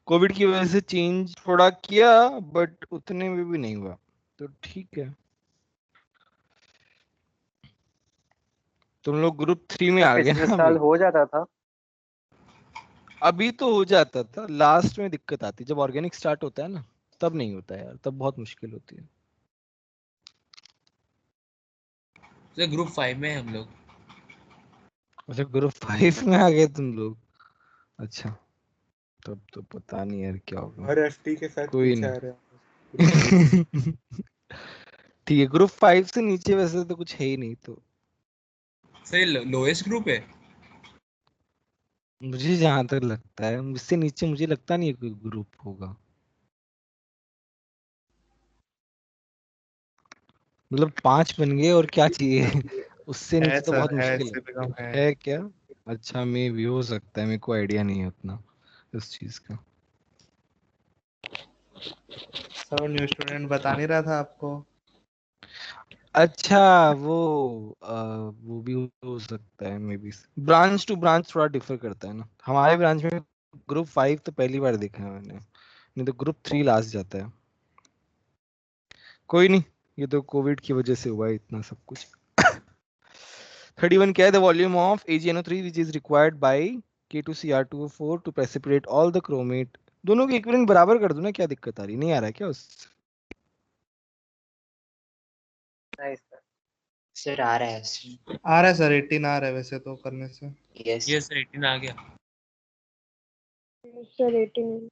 Speaker 1: कोविड की वजह से चेंज थोड़ा किया, बट उतने में भी नहीं हुआ, तो ठीक है। तुम लोग ग्रुप 3 में
Speaker 6: सर
Speaker 1: आ गए
Speaker 6: पिछले
Speaker 1: ना
Speaker 6: साल
Speaker 1: अभी।
Speaker 6: हो जाता था।
Speaker 1: अभी तो हो जाता था, लास्ट में दिक्कत आती, जब ऑर्गेनिक स्टार्ट होता है ना, तब नहीं होता है यार, तब बहुत मुश्किल होती है।
Speaker 2: सर ग्रुप 5 में है हम लोग।
Speaker 1: अच्छा, ग्रुप 5 में आ गए तुम लोग। अच्छा, तब तो पता नहीं यार क्या होगा।
Speaker 4: और एफटी के साथ
Speaker 1: कोई
Speaker 4: पीछे आ
Speaker 1: नहीं।
Speaker 4: रहे हैं।
Speaker 1: ठीक है, ग्रुप 5 से नीचे वैसे तो कुछ है ही नहीं, तो
Speaker 2: सर लोएस्ट ग्रुप है।
Speaker 1: मुझे जहां तक लगता है, इससे नीचे मुझे लगता नहीं है कोई ग्रुप होगा। मतलब 5 बन गए और क्या चाहिए उससे
Speaker 4: है
Speaker 1: नीचे तो बहुत
Speaker 4: सर, है,
Speaker 1: मुश्किल
Speaker 4: इससे भी कम है।
Speaker 1: है क्या? अच्छा, मे भी हो सकता है, मेरे को आइडिया नहीं है उतना इस चीज का।
Speaker 4: सर न्यू स्टूडेंट बता नहीं रहा था आपको।
Speaker 1: अच्छा, वो भी हो सकता है, maybe branch to branch थोड़ा डिफर करता है ना। हमारे ब्रांच में ग्रुप 5 तो पहली बार देखा है मैंने, नहीं तो ग्रुप 3 लास्ट जाता है। कोई नहीं, ये तो कोविड की वजह से हुआ है इतना सब कुछ। 31 क्या है? The volume of AgNO3 which is required by K2Cr2O4 to precipitate all the chromate। दोनों के इक्विवेलेंट बराबर कर दो ना, क्या दिक्कत आ रही, नहीं आ रहा है क्या उस?
Speaker 6: नहीं सर।
Speaker 3: सर आ रहा है सर।
Speaker 4: आ रहा है सर, 18 आ रहा है वैसे तो करने से।
Speaker 3: यस
Speaker 2: यस सर 18 आ गया।
Speaker 7: सर 18।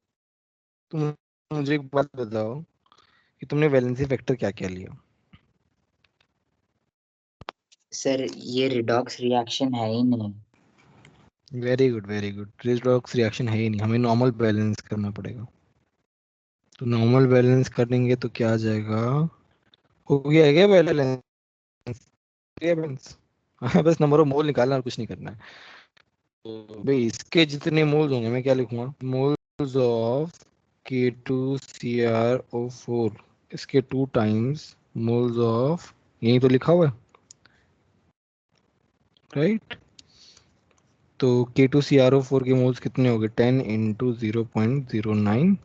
Speaker 1: तुम मुझे एक बात बताओ कि तुमने वैलेंसी फैक्टर क्या क्या लिया?
Speaker 3: सर, ये रिडॉक्स रिएक्शन है ही नहीं।
Speaker 1: Very good, very good. Redox reaction है ही नहीं, हमें नॉर्मल बैलेंस करना पड़ेगा। तो नॉर्मल बैलेंस करेंगे तो क्या आ जाएगा? हो गया क्या बैलेंस? बैलेंस हाँ, बस नंबर ऑफ मोल निकालना और कुछ नहीं करना है। तो भाई इसके जितने मोल्स होंगे, मैं क्या लिखूंगा? मोल्स ऑफ K2Cr O4, इसके 2 टाइम्स मोल्स ऑफ, यही तो लिखा हुआ है राइट? तो K2CrO4 के मोल्स कितने हो गए? 10 इंटू 0.09।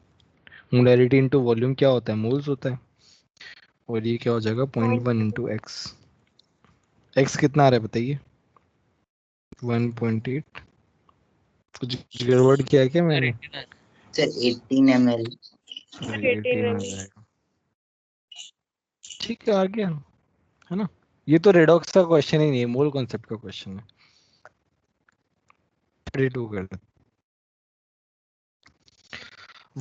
Speaker 1: मोलैरिटी इंटू वॉल्यूम क्या होता है? मोल्स होता है। और ये क्या हो जाएगा? 0.1 इंटू एक्स। एक्स कितना आ रहा है बताइए? 1.8। कुछ गड़बड़ किया है क्या
Speaker 2: सर
Speaker 1: मैंने?
Speaker 2: 18 आ
Speaker 3: सर 18 ml।
Speaker 1: सॉरी,
Speaker 7: 18
Speaker 1: 18 आ
Speaker 7: में
Speaker 1: जाएगा। ठीक है, आ गया है ना। ये तो रेडॉक्स का क्वेश्चन ही नहीं है, मोल कॉन्सेप्ट का क्वेश्चन है। 32 कर दो।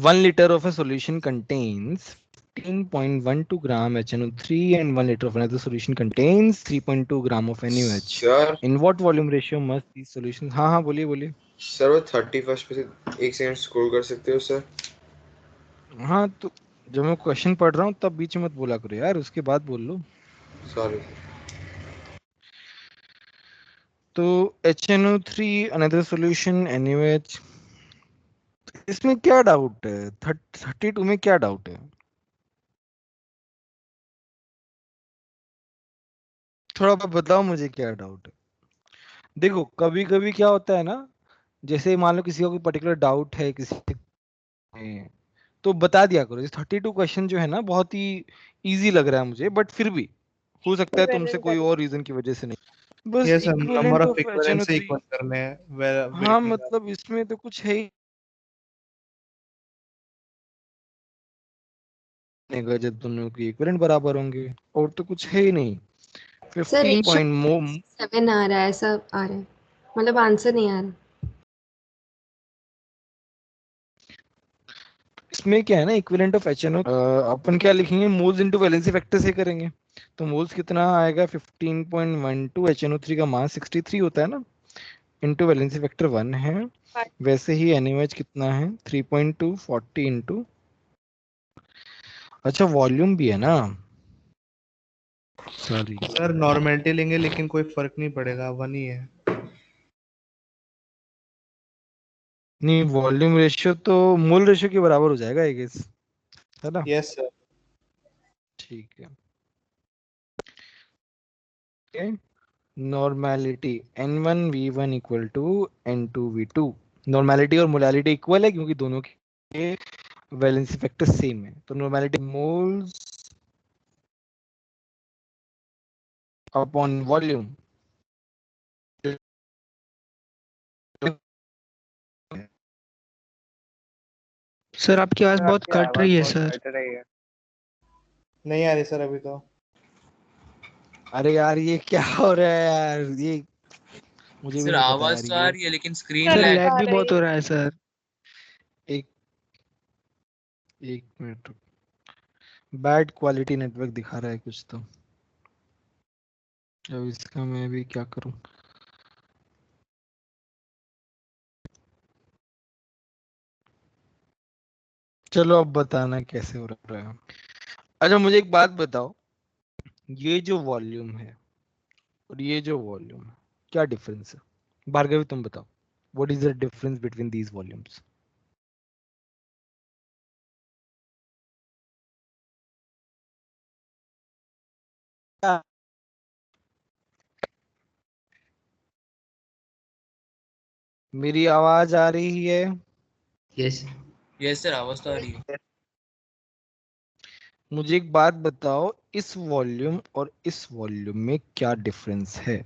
Speaker 1: 1 liter of a solution contains 15.12 gram HNO3 and 1 liter of another solution contains 3.2 gram of NaOH.
Speaker 10: Sir
Speaker 1: In what volume ratio must these solutions? हाँ हाँ, बोलिए बोलिए।
Speaker 10: सर वो 31 पे से एक सेकंड स्क्रॉल कर सकते हो सर?
Speaker 1: हाँ, तो जब मैं क्वेश्चन पढ़ रहा हूँ तब बीच में मत बोला करो यार, उसके बाद बोल लो।
Speaker 10: सॉरी।
Speaker 1: तो HNO3 another solution NaOH, इसमें क्या डाउट है? 32 में क्या डाउट है? थोड़ा बताओ मुझे क्या डाउट है। देखो, कभी कभी क्या होता है ना, जैसे मान लो किसी का कोई पर्टिकुलर डाउट है किसी में, तो बता दिया करो। जैसे 32 क्वेश्चन जो है ना, बहुत ही इजी लग रहा है मुझे, बट फिर भी हो सकता है तुमसे
Speaker 7: इक्विवेलेंट
Speaker 1: कोई
Speaker 7: करना।
Speaker 1: और रीजन की वजह से नहीं। बस
Speaker 4: ये sir number
Speaker 1: equivalent
Speaker 4: of
Speaker 1: of
Speaker 4: equivalent से
Speaker 1: HNO3।
Speaker 4: इक्वल करने हैं,
Speaker 1: हाँ,
Speaker 4: वेट निकाल।
Speaker 1: मतलब इसमें तो कुछ है ही बनेगा जब दोनों के इक्विवेलेंट बराबर होंगे, और तो कुछ है ही नहीं।
Speaker 11: सर
Speaker 1: 15 पॉइंट
Speaker 11: 7 आ रहा है, ऐसा आ रहा है, मतलब आंसर नहीं आ रहा।
Speaker 1: इसमें क्या है ना, इक्विवेलेंट ऑफ HNO अपन क्या लिखेंगे, मोल्स इनटू वैलेंसी फैक्टर से करेंगे। तो मोल्स कितना आएगा, 15.12, HNO3 का मास 63 होता है ना, इनटू वैलेंसी फैक्टर 1 है। वैसे ही NaOH कितना है, 3.2, 40 इंटू, अच्छा वॉल्यूम भी है ना, सॉरी
Speaker 4: सर नॉर्मेलिटी लेंगे लेकिन कोई फर्क नहीं पड़ेगा, वन ही है।
Speaker 1: नहीं, वॉल्यूम रेशियो तो मोल रेशियो के बराबर हो जाएगा आई गेस, है ना।
Speaker 4: Yes sir.
Speaker 1: ठीक है, normality N1V1 equal to N2V2। Normality और मोलैलिटी इक्वल है क्योंकि दोनों के वैलेंसी फैक्टर सेम है, तो normality moles upon volume.
Speaker 9: Sir आपकी आवाज
Speaker 6: सर
Speaker 9: बहुत
Speaker 6: आपकी
Speaker 9: कट
Speaker 6: आवाज
Speaker 9: रही है
Speaker 6: बहुत
Speaker 9: सर।
Speaker 6: कट रही है।
Speaker 4: नहीं आ रही सर अभी तो।
Speaker 1: अरे यार ये क्या हो रहा है यार, ये मुझे भी
Speaker 2: सर
Speaker 1: नहीं पता यार
Speaker 2: आवाज तो आ
Speaker 1: ये।
Speaker 2: रही है लेकिन screen
Speaker 9: sir
Speaker 7: cut
Speaker 2: lag.
Speaker 9: Lag
Speaker 7: आ
Speaker 9: भी
Speaker 7: रही
Speaker 9: बहुत
Speaker 7: है।
Speaker 9: हो रहा है सर।
Speaker 1: एक एक मिनट, बैड क्वालिटी नेटवर्क दिखा रहा है कुछ तो, अब इसका मैं भी क्या करूं। चलो अब बताना कैसे हो रहा है। अच्छा मुझे एक बात बताओ, ये जो वॉल्यूम है और ये जो वॉल्यूम है, क्या डिफरेंस है? भार्गवी तुम बताओ, what is the difference between these volumes? मेरी आवाज आ रही है?
Speaker 8: यस
Speaker 2: यस सर आवाज तो आ रही है।
Speaker 1: मुझे एक बात बताओ, इस वॉल्यूम और इस वॉल्यूम में क्या डिफरेंस है?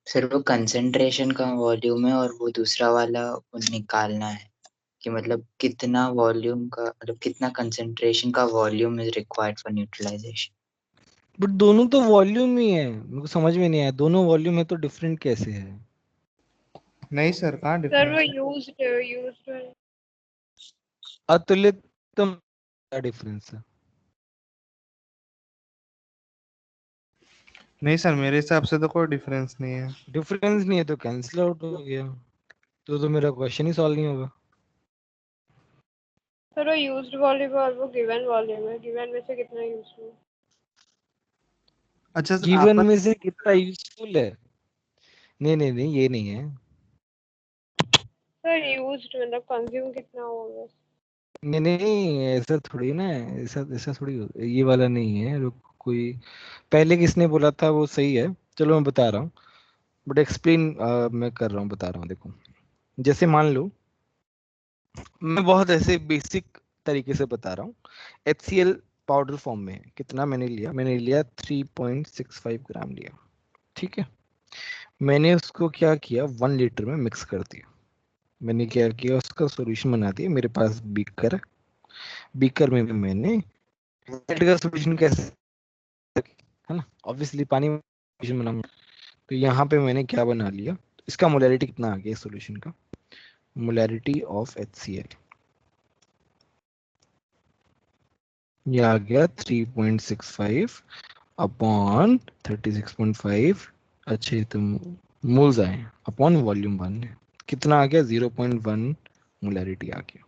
Speaker 3: सर वो कंसंट्रेशन का वॉल्यूम है और वो दूसरा वाला वो निकालना है कि मतलब कितना वॉल्यूम का, मतलब कितना कंसंट्रेशन का volume is required for neutralisation.
Speaker 1: But दोनों तो वॉल्यूम ही है, मेरे को समझ में नहीं आया, दोनों वॉल्यूम है तो डिफरेंट कैसे है?
Speaker 4: नहीं सर कहाँ
Speaker 7: सर वो
Speaker 4: डिफरेंस है।
Speaker 7: यूज्ड है।
Speaker 1: अतुलित तुम, क्या डिफरेंस है?
Speaker 4: नहीं सर मेरे हिसाब से तो कोई डिफरेंस नहीं है।
Speaker 1: डिफरेंस नहीं है तो कैंसिल आउट हो गया, तो मेरा क्वेश्चन ही सॉल्व नहीं होगा।
Speaker 7: सर वो यूज्ड वॉल्यूम और वो गिवन वॉल्यूम है, गिवन में से कितना यूज्ड है।
Speaker 4: अच्छा सर
Speaker 1: जीवन
Speaker 4: आपस
Speaker 1: में से कितना यूजफुल है? नहीं नहीं नहीं, ये नहीं है।
Speaker 7: सर यूज्ड मतलब कंज्यूम कितना होगा।
Speaker 1: नहीं नहीं, ऐसा थोड़ी ना है, ऐसा ऐसा थोड़ी ये वाला नहीं है। रुक, कोई पहले किसने बोला था वो सही है, चलो मैं बता रहा हूँ, बट एक्सप्लेन मैं कर रहा हूँ, बता रहा हूँ। देखो, जैसे मान लो, मैं बहुत ऐसे बेसिक तरीके से बता रहा हूँ। HCl पाउडर फॉर्म में है, कितना मैंने लिया 3.65 ग्राम लिया, ठीक है। मैंने उसको क्या किया, 1 लीटर में मिक्स कर दिया। मैंने क्या किया, उसका सॉल्यूशन बना दिया। मेरे पास बीकर है, बीकर में भी मैंने एसिड का सॉल्यूशन कैसे, है ना, ऑब्वियसली पानी में सॉल्यूशन बनाऊंगा। तो यहाँ पे मैंने क्या बना लिया, इसका मोलैरिटी कितना आ गया सॉल्यूशन का, मोलैरिटी ऑफ HCl ये आ गया 3.65 अपॉन 36.5। अच्छे तो मोल्स आए अपॉन वॉल्यूम 1 है, कितना आ गया 0.1 मोलैरिटी आ गया।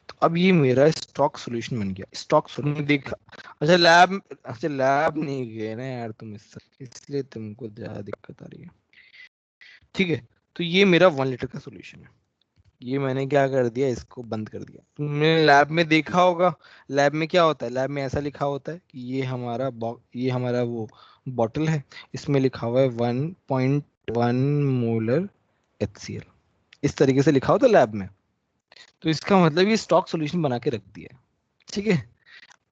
Speaker 1: तो अब ये मेरा स्टॉक सॉल्यूशन बन गया। स्टॉक सॉल्यूशन देखा, अच्छा लैब नहीं गए ना यार तुम, इसलिए तुमको ज्यादा दिक्कत आ रही है। ठीक है, तो ये मेरा 1 लीटर का सॉल्यूशन है। ये मैंने क्या कर दिया, इसको बंद कर दिया। तुमने लैब में देखा होगा, लैब में क्या होता है, लैब में ऐसा लिखा होता है कि ये हमारा वो बॉटल है, इसमें लिखा हुआ है 1.1 मोलर HCl, इस तरीके से लिखा होता है लैब में। तो इसका मतलब ये स्टॉक सॉल्यूशन बना के रख दिया है, ठीक है।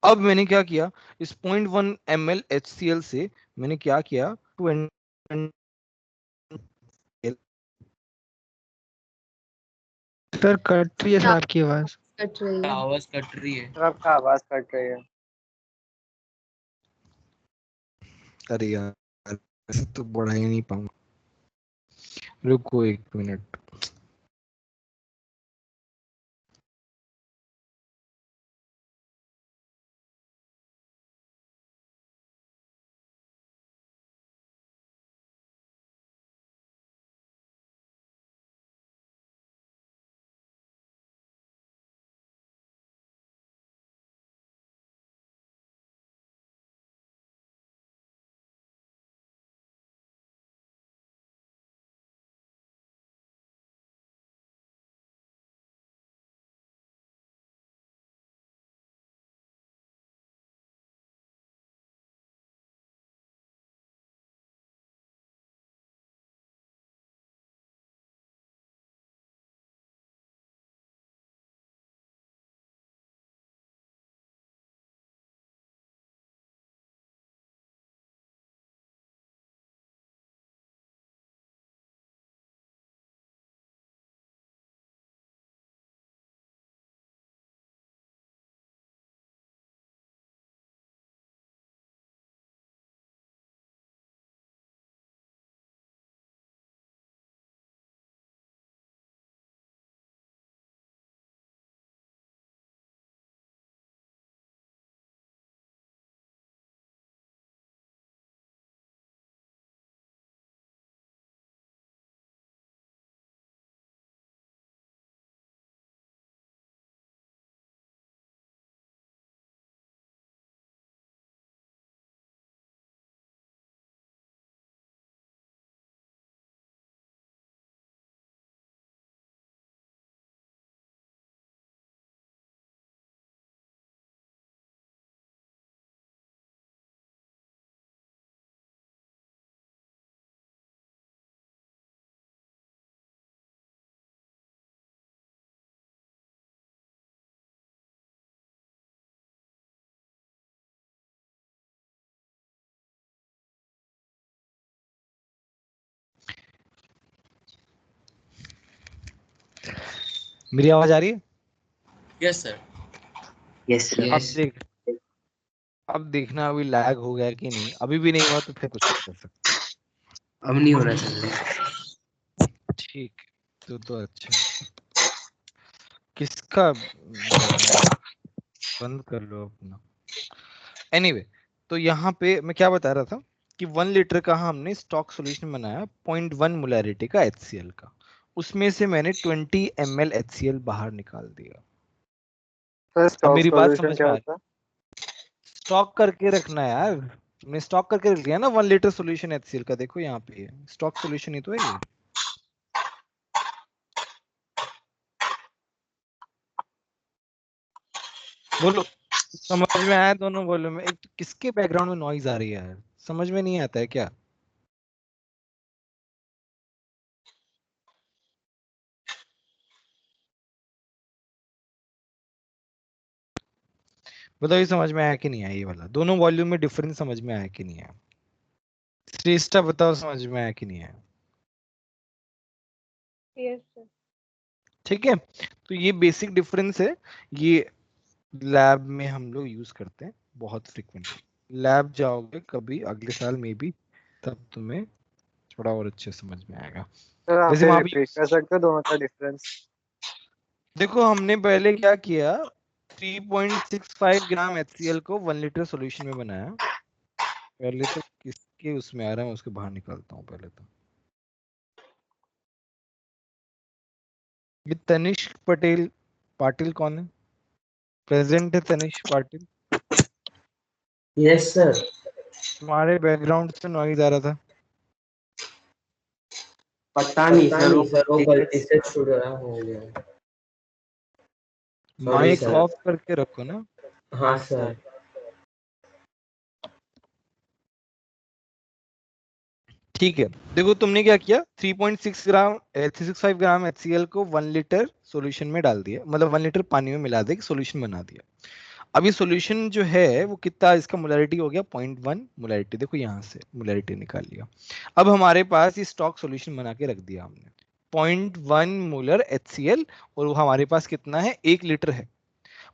Speaker 1: अब मैंने क्या किया, इस 0.1 ml HCl से मैंने क्या किया, 2
Speaker 9: सर कट रही है सर आपकी आवाज।
Speaker 11: कट रही है।
Speaker 2: आवाज कट रही है।
Speaker 6: सर आपका आवाज कट रही है।
Speaker 1: अरे यार ऐसे तो बढ़ा ही नहीं पाऊंगा, रुको 1 मिनट। मेरी आवाज आ रही है?
Speaker 2: Yes sir.
Speaker 3: Yes sir.
Speaker 1: अब देख, अब देखना अभी लैग हो गया कि नहीं। अभी भी नहीं हुआ तो फिर कुछ नहीं कर सकते।
Speaker 8: अब नहीं हो रहा सर।
Speaker 1: ठीक, तो अच्छा। किसका बैकग्राउंड बंद कर लो अपना। एनीवे तो यहाँ पे मैं क्या बता रहा था कि 1 लीटर का हमने स्टॉक सॉल्यूशन बनाया 0.1 मोलैरिटी का HCl का, उसमें से मैंने 20 ml HCl बाहर निकाल दिया।
Speaker 6: सर
Speaker 1: अब
Speaker 6: स्टॉक
Speaker 1: मेरी बात
Speaker 6: सॉल्यूशन
Speaker 1: समझ
Speaker 6: क्या
Speaker 1: में आ
Speaker 6: होता है?
Speaker 1: रही? स्टॉक करके रखना है यार, मैं स्टॉक करके रख दिया ना 1 लीटर सॉल्यूशन HCl का। देखो यहाँ पे है स्टॉक सॉल्यूशन ही तो है ये। बोलो समझ में आया? दोनों बोलो में। एक तो किसके बैकग्राउंड में नॉइज आ रही है यार, समझ में नहीं आता है क्या? बताओ ये समझ में आया कि नहीं आया? ये वाला दोनों वॉल्यूम में डिफरेंस समझ में आया कि नहीं आया? श्रेष्ठा बताओ समझ में आया कि नहीं आया?
Speaker 7: Yes sir.
Speaker 1: ठीक है, तो ये बेसिक डिफरेंस है। ये लैब में हम लोग यूज करते हैं बहुत फ्रिक्वेंटली। लैब जाओगे कभी अगले साल में भी, तब तुम्हें थोड़ा और अच्छे समझ में आएगा।
Speaker 6: सर आप
Speaker 1: वैसे वहां भी
Speaker 6: रिपीट कर सकते हो दोनों का डिफरेंस?
Speaker 1: देखो हमने पहले क्या किया, 3.65 ग्राम HCl को 1 लीटर सॉल्यूशन में बनाया। पहले तो किसके उसमें आ रहा है, मैं उसको बाहर निकालता हूँ पहले तो। ये तनिष्क पटेल, पाटिल कौन है? प्रेजेंट है तनिष्क पाटिल?
Speaker 8: Yes sir.
Speaker 1: तुम्हारे बैकग्राउंड से नॉइज आ रहा था।
Speaker 8: पता नहीं सर, वो गलती से छूट रहा हो गया। Sorry
Speaker 1: mic
Speaker 8: sir.
Speaker 1: ऑफ करके रखो ना।
Speaker 8: हाँ सर।
Speaker 1: ठीक है, देखो तुमने क्या किया, 3.65 ग्राम HCl को 1 लीटर सॉल्यूशन में डाल दिया, मतलब 1 लीटर पानी में मिला दे सॉल्यूशन बना दिया। अब ये सॉल्यूशन जो है वो कितना, इसका मोलैरिटी हो गया 0.1 मोलैरिटी। देखो यहाँ से मोलैरिटी निकाल लिया। अब हमारे पास ये स्टॉक सॉल्यूशन बना के रख दिया हमने 0.1 मोलर HCl और वो हमारे पास कितना है 1 लीटर है।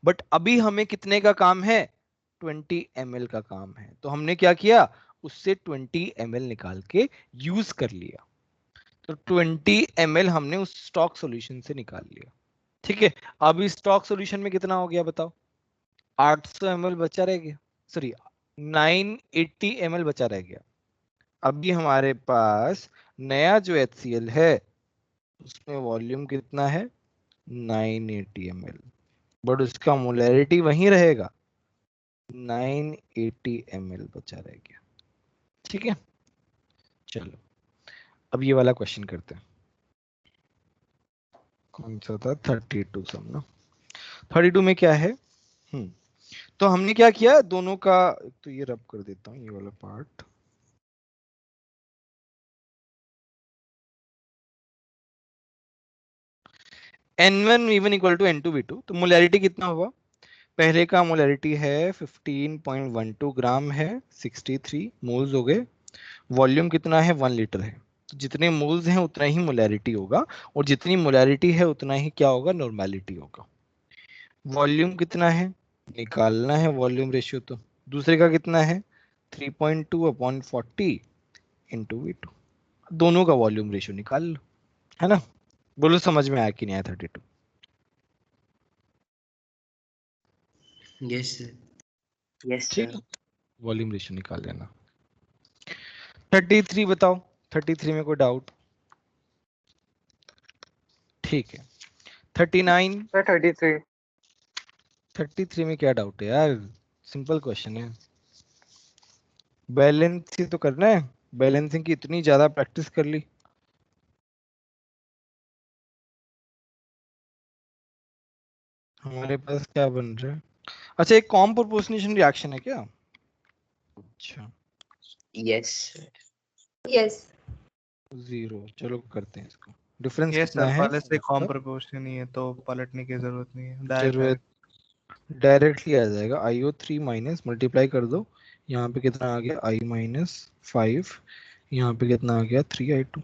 Speaker 1: बट अभी हमें कितने का काम है 20 ml का काम है, तो हमने क्या किया उससे 20 ml निकाल के यूज कर लिया। तो 20 ml हमने उस स्टॉक सॉल्यूशन से निकाल लिया। ठीक है, अब इस स्टॉक सॉल्यूशन में कितना हो गया बताओ, 800 ml बचा रह गया, सॉरी 980 ml बचा रह गया। अभी हमारे पास नया जो HCl है उसमें वॉल्यूम कितना है 980 ml, बट उसका मोलैरिटी वहीं रहेगा 980 ml बचा रह गया। ठीक है, चलो अब ये वाला क्वेश्चन करते हैं। कौन सा था 32 सम ना, 32 में क्या है तो हमने क्या किया दोनों का, तो ये रब कर देता हूँ ये वाला part. N1 V1 equal to N2 V2, तो मोलैरिटी कितना हुआ, पहले का मोलैरिटी है 15.12 ग्राम है, 63 मोल्स हो गए। वॉल्यूम कितना है 1 लीटर है, तो जितने मोल्स हैं उतना ही मोलैरिटी होगा, और जितनी मोलैरिटी है उतना ही क्या होगा नॉर्मेलिटी होगा। वॉल्यूम कितना है निकालना है वॉल्यूम रेशियो, तो दूसरे का कितना है 3.2/40 इंटू V2, दोनों का वॉल्यूम रेशियो निकाल लो, है ना। बोलो समझ में आया कि नहीं आया 32?
Speaker 8: Yes sir.
Speaker 3: यस
Speaker 1: ठीक
Speaker 3: सर।
Speaker 1: है, वॉल्यूम रेशियो निकाल लेना। 33 बताओ, 33 में कोई डाउट? ठीक है, 39।
Speaker 6: सर 33।
Speaker 1: 33 में क्या डाउट है यार, सिंपल क्वेश्चन है। बैलेंस ही तो करना है, बैलेंसिंग की इतनी ज्यादा प्रैक्टिस कर ली। हमारे पास क्या बन रहा है, अच्छा एक कॉम प्रोपोर्शनेशन रिएक्शन है क्या? अच्छा
Speaker 3: यस
Speaker 11: यस।
Speaker 1: 0, चलो करते हैं इसको। डिफरेंस
Speaker 4: यस
Speaker 1: कितना
Speaker 4: सर,
Speaker 1: है
Speaker 4: पहले से कॉम
Speaker 1: इसका?
Speaker 4: प्रोपोर्शन ही है तो पलटने की जरूरत नहीं है,
Speaker 1: जरूरत
Speaker 4: डायरेक्ट।
Speaker 1: डायरेक्टली आ जाएगा, IO3 माइनस मल्टीप्लाई कर दो, यहाँ पे कितना आ गया I-5, यहाँ पे कितना आ गया 3I2,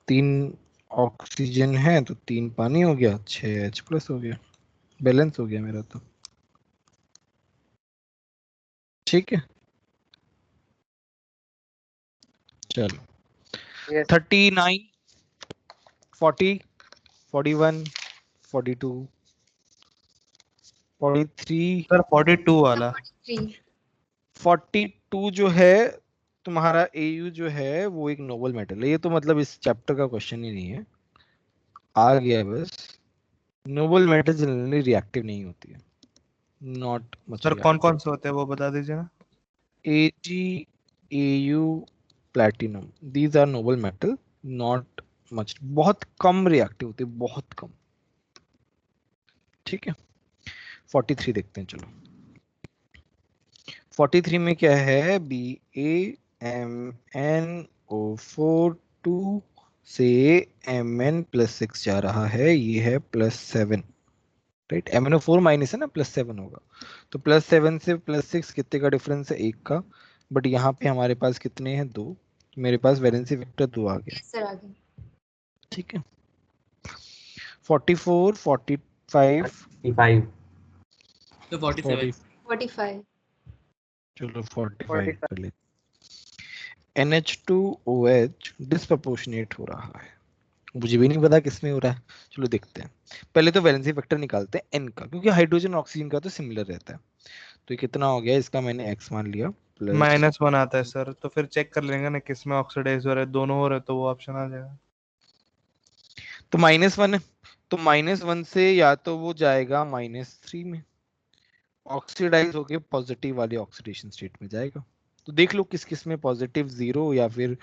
Speaker 1: 3 ऑक्सीजन है तो 3 पानी हो गया, 6H प्लस हो गया, बैलेंस हो गया मेरा तो। ठीक है, चलो
Speaker 6: यस
Speaker 1: 39, 40, 41, 42, 43,
Speaker 4: सर 42 वाला
Speaker 11: 43।
Speaker 1: 42 जो है तुम्हारा AU जो है वो एक नोबल मेटल है, ये तो मतलब इस चैप्टर का क्वेश्चन ही नहीं है, आ गया बस। नोबल मेटल जनरली रिएक्टिव नहीं होती है, नॉट मच
Speaker 4: सर, कौन
Speaker 1: रिएक्टिव।
Speaker 4: कौन से होते हैं वो बता दीजिए ना।
Speaker 1: AG, AU, platinum, these are noble metal, not much, बहुत कम रिएक्टिव होते हैं, बहुत कम। ठीक है, 43 देखते हैं चलो। 43 में क्या है BaMnO4 2 से Mn+6 जा रहा है, ये है +7, राइट। MnO4 माइनस है ना, +7 होगा, तो +7 से +6 कितने का डिफरेंस है 1 का, बट यहाँ पे हमारे पास कितने हैं 2, तो मेरे पास वैलेंसी वेक्टर 2 आ गया।
Speaker 11: यस सर, आगे।
Speaker 1: ठीक है, 44, 45,
Speaker 8: 55
Speaker 2: तो 47।
Speaker 11: 45।
Speaker 1: चलो 45
Speaker 6: 45।
Speaker 1: कर ले। NH2OH डिस्प्रपोर्शनेट हो रहा है, मुझे भी नहीं पता किसमें हो रहा है, चलो देखते हैं। पहले तो वैलेंसी वेक्टर निकालते हैं n का, क्योंकि हाइड्रोजन ऑक्सीजन का तो सिमिलर रहता है। तो ये कितना हो गया, इसका मैंने x मान लिया प्लस,
Speaker 4: -1 आता है सर, तो फिर चेक कर लेंगे ना किसमें ऑक्सीडाइज हो रहा है, दोनों हो रहे तो वो ऑप्शन आ जाएगा।
Speaker 1: तो -1 है, तो -1 से या तो वो जाएगा -3 में, ऑक्सीडाइज होके पॉजिटिव वाले ऑक्सीडेशन स्टेट में जाएगा। तो देख लो किस किस में पॉजिटिव 0 या फिर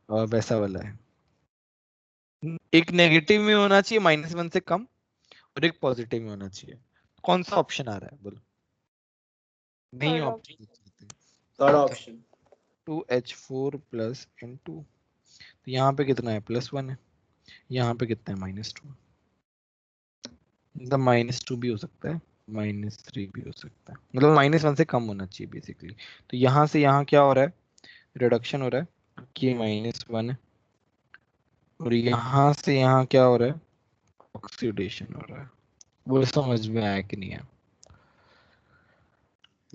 Speaker 1: वैसा वाला है। एक नेगेटिव में होना चाहिए -1 से कम, और एक पॉजिटिव में होना चाहिए। कौन सा ऑप्शन आ रहा है बोलो? नहीं
Speaker 7: third
Speaker 1: option,
Speaker 8: third option
Speaker 1: 2H4 plus N2, तो यहाँ पे कितना है +1 है, यहाँ पे कितना है -2, मतलब -2 भी हो सकता है, -3 भी हो सकता है, मतलब -1 से कम होना चाहिए बेसिकली। तो यहाँ से यहाँ क्या हो रहा है, रिडक्शन हो रहा है कि -1 है, और यहाँ से यहाँ क्या हो रहा है, ऑक्सीडेशन हो रहा है। वो समझ में आया कि नहीं है?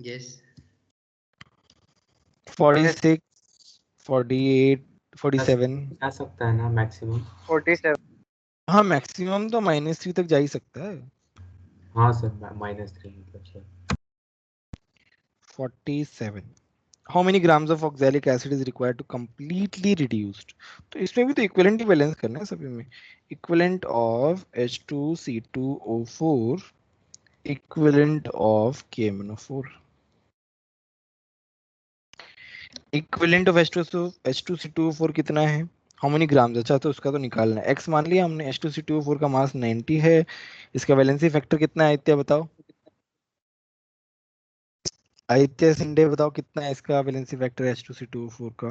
Speaker 8: यस
Speaker 1: 46, 48, 47।
Speaker 8: जा सकता है ना मैक्सिमम।
Speaker 6: 47।
Speaker 1: हाँ मैक्सिमम तो -3 तक जा ही सकता है।
Speaker 8: हाँ सर -3 मतलब sir
Speaker 1: 47। How many grams of oxalic acid is required to completely reduced? तो इसमें भी तो इक्विवेलेंट ही बैलेंस करना है सभी में। Equivalent of H2C2O4 equivalent of KMnO4। Equivalent of H2C2O4 कितना है? How many grams? अच्छा तो उसका तो निकालना है। x मान लिया हमने, H2C2O4 का मास 90 है। इसका वैलेंसी फैक्टर कितना है आदित्य बताओ? आदित्य सिंडे बताओ कितना है इसका वैलेंसी फैक्टर H2C2O4 का?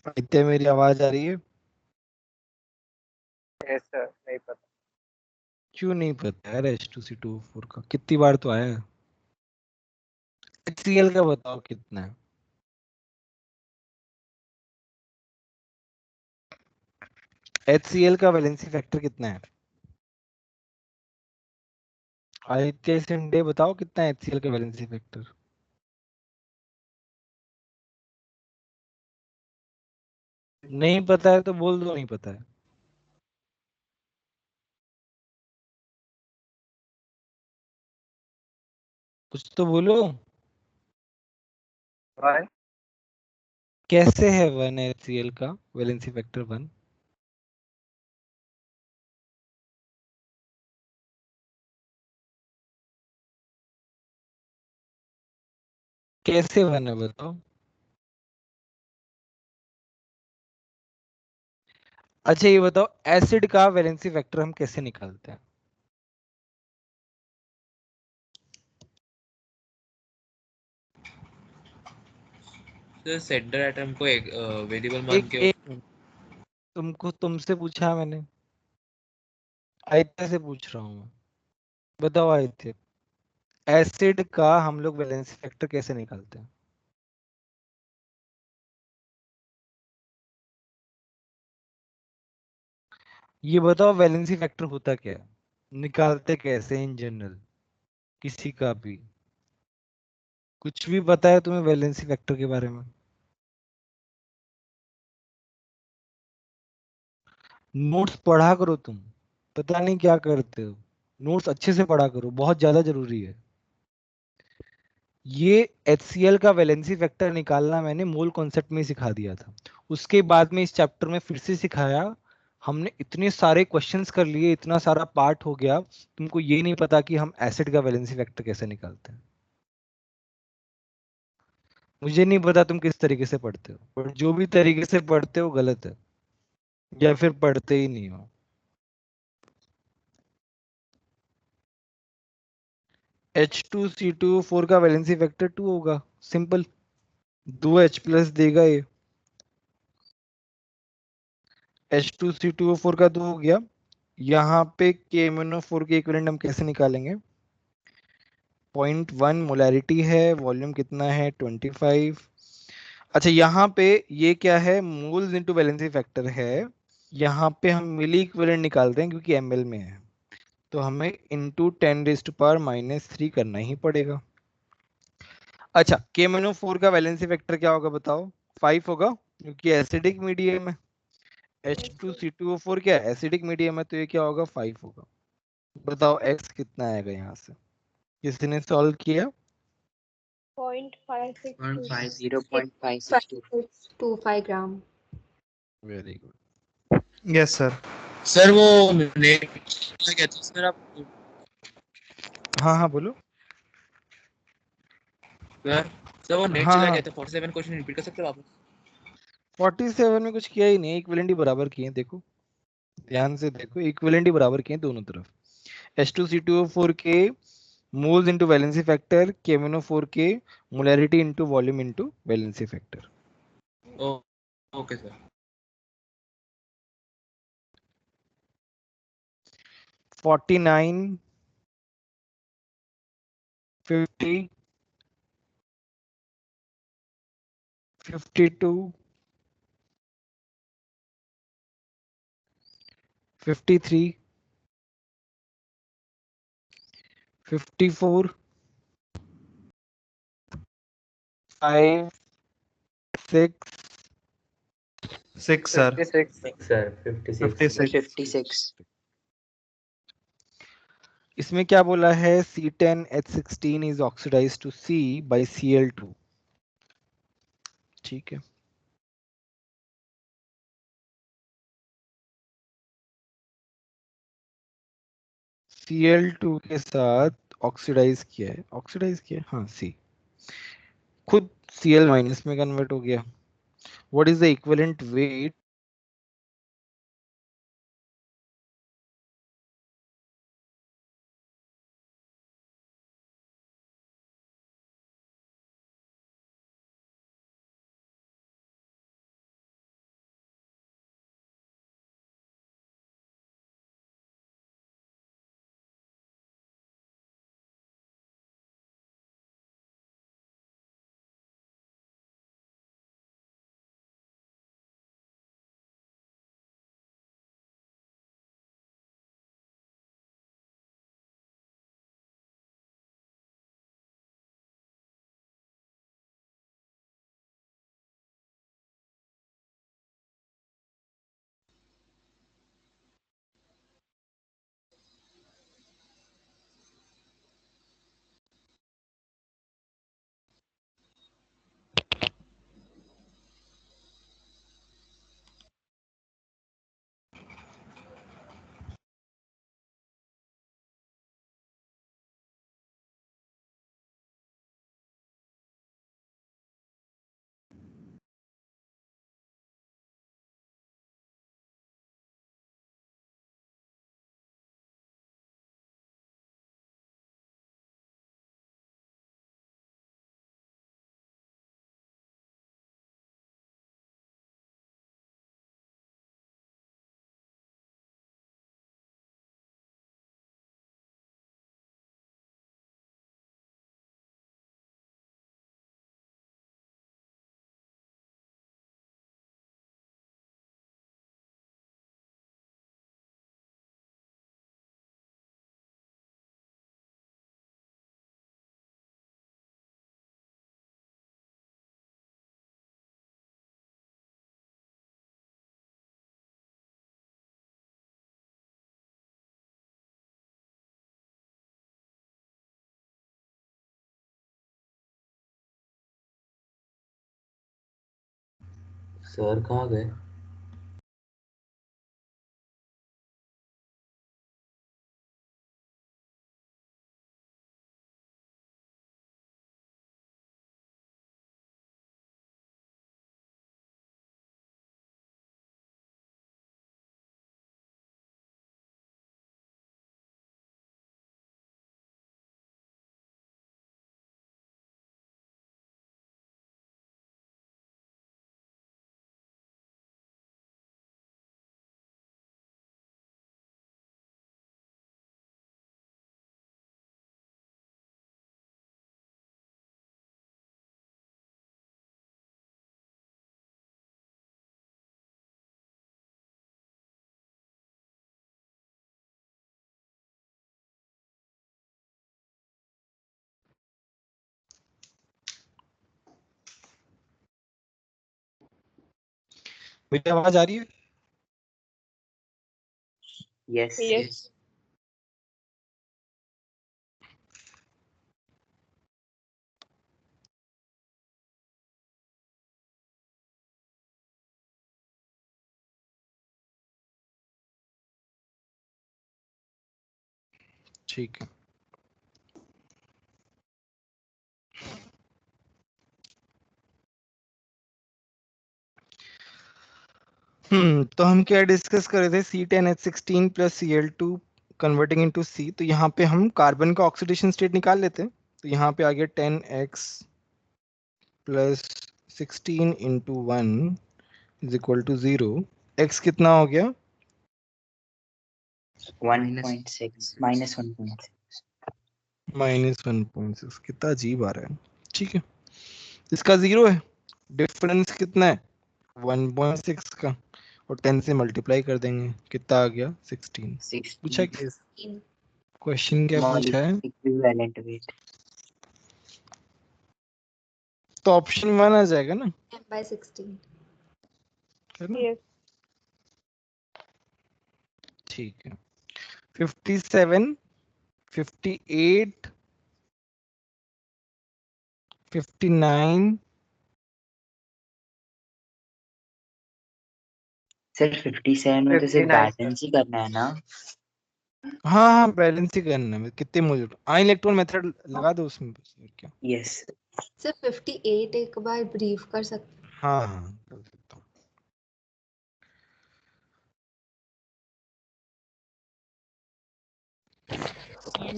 Speaker 1: आदित्य मेरी आवाज आ रही है?
Speaker 6: यस सर, नहीं पता।
Speaker 1: क्यों नहीं पता यार? H2C2O4 का कितनी बार तो आया है। HCl का बताओ कितना है? HCl का वैलेंसी फैक्टर कितना है? आदित्य सिंडे बताओ कितना है HCl का वैलेंसी फैक्टर? नहीं पता है तो बोल दो नहीं पता है। कुछ तो बोलो।
Speaker 6: वन।
Speaker 1: कैसे है 1 HCl का वैलेंसी फैक्टर 1? कैसे 1 है बताओ? अच्छा ये बताओ एसिड का वैलेंसी फैक्टर हम कैसे निकालते हैं?
Speaker 2: सर सेंटर एटम को एक वेरिएबल मान के
Speaker 1: एक तुमको तुमसे पूछा मैंने, आदित्य से पूछ रहा हूँ मैं। बताओ आदित्य, एसिड का हम लोग वैलेंसी फैक्टर कैसे निकालते हैं? ये बताओ वैलेंसी फैक्टर होता क्या है, निकालते कैसे इन जनरल, किसी का भी कुछ भी पता है तुम्हें वैलेंसी फैक्टर के बारे में? नोट्स पढ़ा करो तुम, पता नहीं क्या करते हो। नोट्स अच्छे से पढ़ा करो, बहुत ज्यादा जरूरी है। ये HCl का वैलेंसी फैक्टर निकालना मैंने मोल कॉन्सेप्ट में ही सिखा दिया था। उसके बाद में इस चैप्टर में फिर से सिखाया। हमने इतने सारे क्वेश्चंस कर लिए, इतना सारा पार्ट हो गया, तुमको ये नहीं पता कि हम एसिड का वैलेंसी फैक्टर कैसे निकालते हैं। मुझे नहीं पता तुम किस तरीके से पढ़ते हो, पर जो भी तरीके से पढ़ते हो गलत है, या फिर पढ़ते ही नहीं हो। H2C2O4 का वैलेंसी फैक्टर 2 होगा, सिंपल। 2H प्लस देगा ये, H2C2O4 का 2 हो गया। यहाँ पे KMnO4 के इक्विवेलेंट हम कैसे निकालेंगे? 0.1 मोलैरिटी है, वॉल्यूम कितना है 25। अच्छा यहाँ पे ये क्या है, मोल्स इनटू वैलेंसी फैक्टर है। यहाँ पे हम मिली इक्विवेलेंट निकालते हैं क्योंकि ml में है, तो हमें इनटू 10⁻³ करना ही पड़ेगा। अच्छा KMnO4 का वैलेंसी फैक्टर क्या होगा बताओ? 5 होगा क्योंकि एसिडिक मीडियम है। H2C2O4 क्या एसिडिक मीडियम है, तो ये क्या होगा 5 होगा। बताओ x कितना आएगा यहाँ से? किसी ने सॉल्व किया?
Speaker 7: 0.562
Speaker 11: 0.525 gram.
Speaker 1: Very good.
Speaker 4: Yes sir.
Speaker 2: Sir वो नेट क्या था सर आप?
Speaker 1: हाँ हाँ बोलो।
Speaker 2: सर वो नेट
Speaker 1: हाँ
Speaker 2: चला
Speaker 1: हाँ
Speaker 2: गया था। 47 क्वेश्चन रिपीट कर सकते हो वापस?
Speaker 1: 47 में कुछ किया ही नहीं, इक्विवेलेंट ही बराबर किए, देखो ध्यान से देखो, इक्विवेलेंट ही बराबर किए दोनों तरफ। H2C2O4 के moles into valency factor, KMnO4 के molarity into volume into valency factor.
Speaker 2: Okay sir.
Speaker 1: 49, 50, 52, 53, 54, 5, 6,
Speaker 4: 6 sir
Speaker 6: 56
Speaker 8: sir 56
Speaker 3: 56
Speaker 1: इसमें क्या बोला है C10H16 is oxidized to C by Cl2। ठीक है, Cl2 के साथ ऑक्सीडाइज किया है, हाँ C खुद Cl माइनस में कन्वर्ट हो गया। What is the equivalent weight
Speaker 8: sir कहाँ गए?
Speaker 1: मेरी आवाज आ रही है?
Speaker 3: यस
Speaker 7: यस
Speaker 1: ठीक है, तो हम क्या डिस्कस कर रहे थे C10H16 plus Cl2 converting into C। तो यहाँ पे हम कार्बन का ऑक्सीडेशन स्टेट निकाल लेते हैं। तो यहाँ पे आ गया 10x plus 16 into 1 is equal to 0। x कितना हो गया?
Speaker 3: 1.6 माइनस 1.6
Speaker 1: -1.6। कितना अजीब आ रहा है। ठीक है, इसका 0 है डिफरेंस कितना है 1.6 का, और 10 से मल्टीप्लाई कर देंगे, कितना आ गया 16। पूछा
Speaker 3: 16
Speaker 1: क्या क्वेश्चन, क्या
Speaker 3: स्मॉल
Speaker 1: पूछा है?
Speaker 3: Equivalent weight.
Speaker 1: तो ऑप्शन 1 आ जाएगा ना,
Speaker 11: m/16।
Speaker 1: है ना?
Speaker 7: Yes.
Speaker 1: ठीक है। 57, 58, 59,
Speaker 3: सर 57 में तो सिर्फ
Speaker 6: 59 सर।
Speaker 3: बैलेंस ही करना है ना।
Speaker 1: हाँ हाँ बैलेंस ही करना है, कितने मोल आई इलेक्ट्रॉन मेथड लगा दो उसमें बस, और क्या।
Speaker 3: यस
Speaker 11: सर 58 एक बार ब्रीफ कर सकते?
Speaker 1: हाँ हाँ कर सकता हूँ।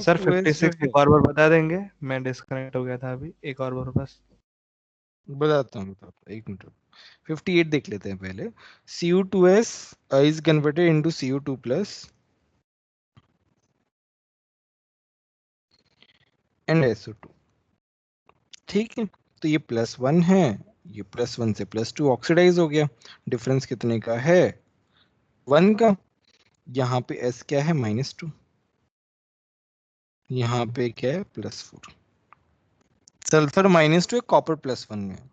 Speaker 4: सर
Speaker 1: CO2s जो
Speaker 4: 56
Speaker 1: है,
Speaker 4: एक और बार बता देंगे, मैं डिस्कनेक्ट हो गया था अभी, एक और बार बस।
Speaker 1: बताता हूँ, एक मिनट। 58 देख लेते हैं पहले। CO2s is converted into CO2 plus and SO2। ठीक है, तो ये +1 है, ये +1 से +2 ऑक्सीडाइज हो गया। डिफरेंस कितने का है 1 का। यहाँ पे S क्या है -2, यहाँ पे क्या है +4। सल्फर -2 है, कॉपर +1 में है।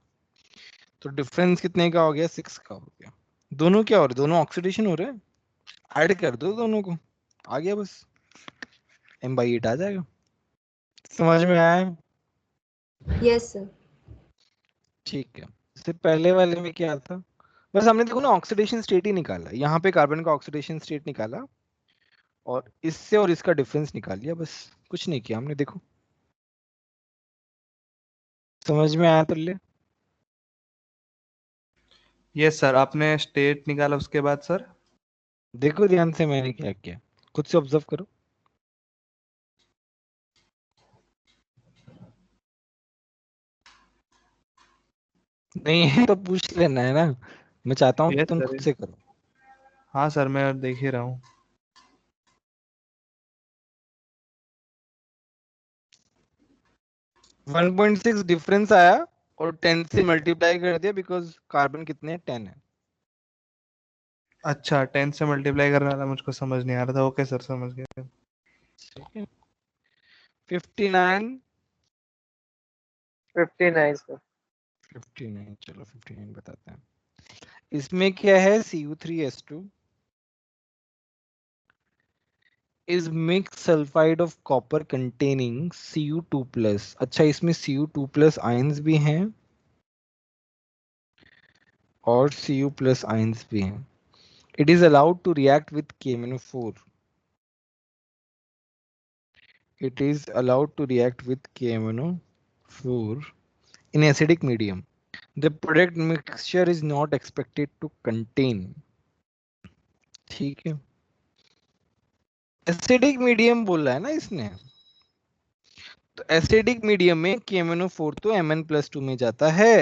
Speaker 1: तो डिफरेंस कितने का हो गया 6 का हो गया। दोनों क्या हो रहे, दोनों ऑक्सीडेशन हो रहे हैं, ऐड कर दो दोनों को, आ गया बस, M/8 आ जाएगा। समझ में आया?
Speaker 11: Yes sir.
Speaker 1: ठीक है। इससे पहले वाले में क्या था, बस हमने देखो ना ऑक्सीडेशन स्टेट ही निकाला, यहाँ पे कार्बन का ऑक्सीडेशन स्टेट निकाला और इससे और इसका डिफरेंस निकाल लिया, बस कुछ नहीं किया हमने। देखो समझ में आया तुल्य?
Speaker 4: यस सर, आपने स्टेट निकाला उसके बाद सर?
Speaker 1: देखो ध्यान से मैंने क्या किया, खुद से ऑब्जर्व करो। नहीं है तो पूछ लेना है ना, मैं चाहता हूँ कि
Speaker 4: यस
Speaker 1: तुम
Speaker 4: सर।
Speaker 1: खुद से करो।
Speaker 4: हाँ सर, मैं देख ही रहा हूँ।
Speaker 1: 1.6 डिफरेंस आया और 10 से मल्टीप्लाई कर दिया, बिकॉज कार्बन कितने हैं 10 है।
Speaker 4: अच्छा, 10 से मल्टीप्लाई करना था, मुझको समझ नहीं आ रहा था। ओके सर, समझ गया।
Speaker 1: ठीक है। 59,
Speaker 6: 59 सर।
Speaker 1: 59 चलो 59 बताते हैं। इसमें क्या है CU3S2 is mixed sulfide of copper containing Cu2 plus। अच्छा इसमें Cu2 plus आयंस भी हैं और Cu plus आयंस भी हैं। It is allowed to react with KMnO4। It is allowed to react with KMnO4 in acidic medium। The product mixture is not expected to contain। ठीक है, एसिडिक मीडियम बोला है ना इसने, तो एसिडिक मीडियम में KMnO4 तो Mn+2 में जाता है,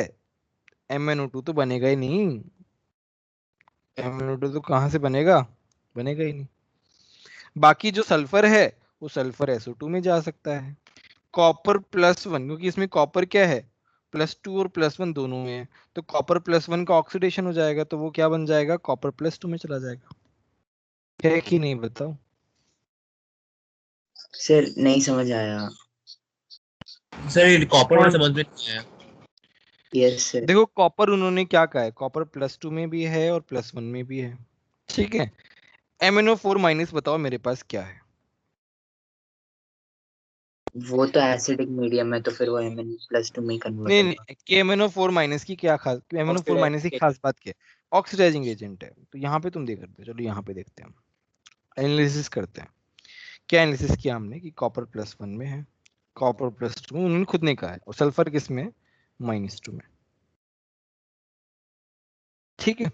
Speaker 1: MnO2 तो बनेगा ही नहीं। MnO2 तो कहां से बनेगा, बनेगा ही नहीं। बाकी जो सल्फर है वो सल्फर SO2 में जा सकता है। कॉपर +1, क्योंकि इसमें कॉपर क्या है +2 और +1 दोनों में है, तो कॉपर +1 का ऑक्सीडेशन हो जाएगा, तो वो क्या बन जाएगा कॉपर +2 में चला जाएगा। है कि नहीं बताओ?
Speaker 3: सर नहीं समझ आया।
Speaker 2: सर कॉपर वाला समझ में नहीं आया।
Speaker 3: Yes sir.
Speaker 1: देखो कॉपर उन्होंने क्या कहा है, कॉपर +2 में भी है और +1 में भी है। ठीक है, MnO4- बताओ मेरे पास क्या है।
Speaker 3: वो तो एसिडिक मीडियम है तो फिर वो Mn+2 में कन्वर्ट
Speaker 1: नहीं
Speaker 3: होगा।
Speaker 1: नहीं, KMnO4- की क्या खास, MnO4- की खास बात क्या है, ऑक्सीडाइजिंग एजेंट है। तो यहाँ पे तुम देख सकते हो, चलो यहाँ पे देखते हैं, एनालिसिस करते हैं। क्या एनालिसिस किया हमने कि कॉपर +1 में है, कॉपर +2 उन्होंने खुद ने कहा है, और सल्फर किस में -2 में। ठीक है,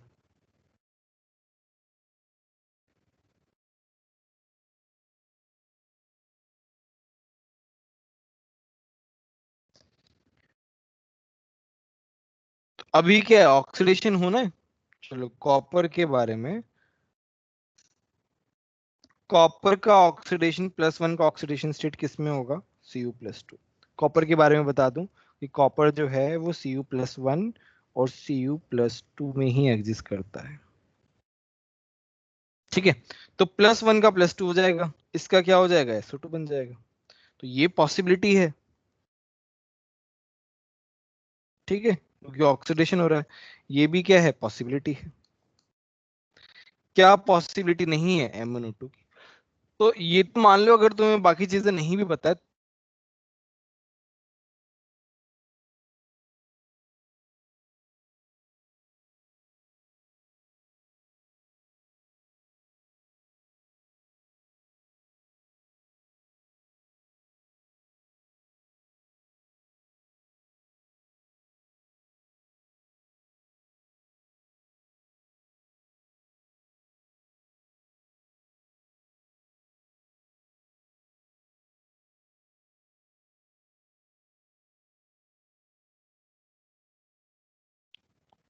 Speaker 1: तो अभी क्या है ऑक्सीडेशन होना है। चलो कॉपर के बारे में, कॉपर का ऑक्सीडेशन +1 का ऑक्सीडेशन स्टेट किस में होगा Cu+2। कॉपर के बारे में बता दूं कि कॉपर जो है वो Cu+1 और Cu+2 में ही एग्जिस्ट करता है। ठीक है, तो +1 का +2 हो जाएगा, इसका क्या हो जाएगा, SO2 बन जाएगा। तो ये पॉसिबिलिटी है, ठीक है, क्योंकि ऑक्सीडेशन हो रहा है। ये भी क्या है, पॉसिबिलिटी है। क्या पॉसिबिलिटी नहीं है MnO2 की? तो ये तो मान लो अगर तुम्हें बाकी चीजें नहीं भी पता है,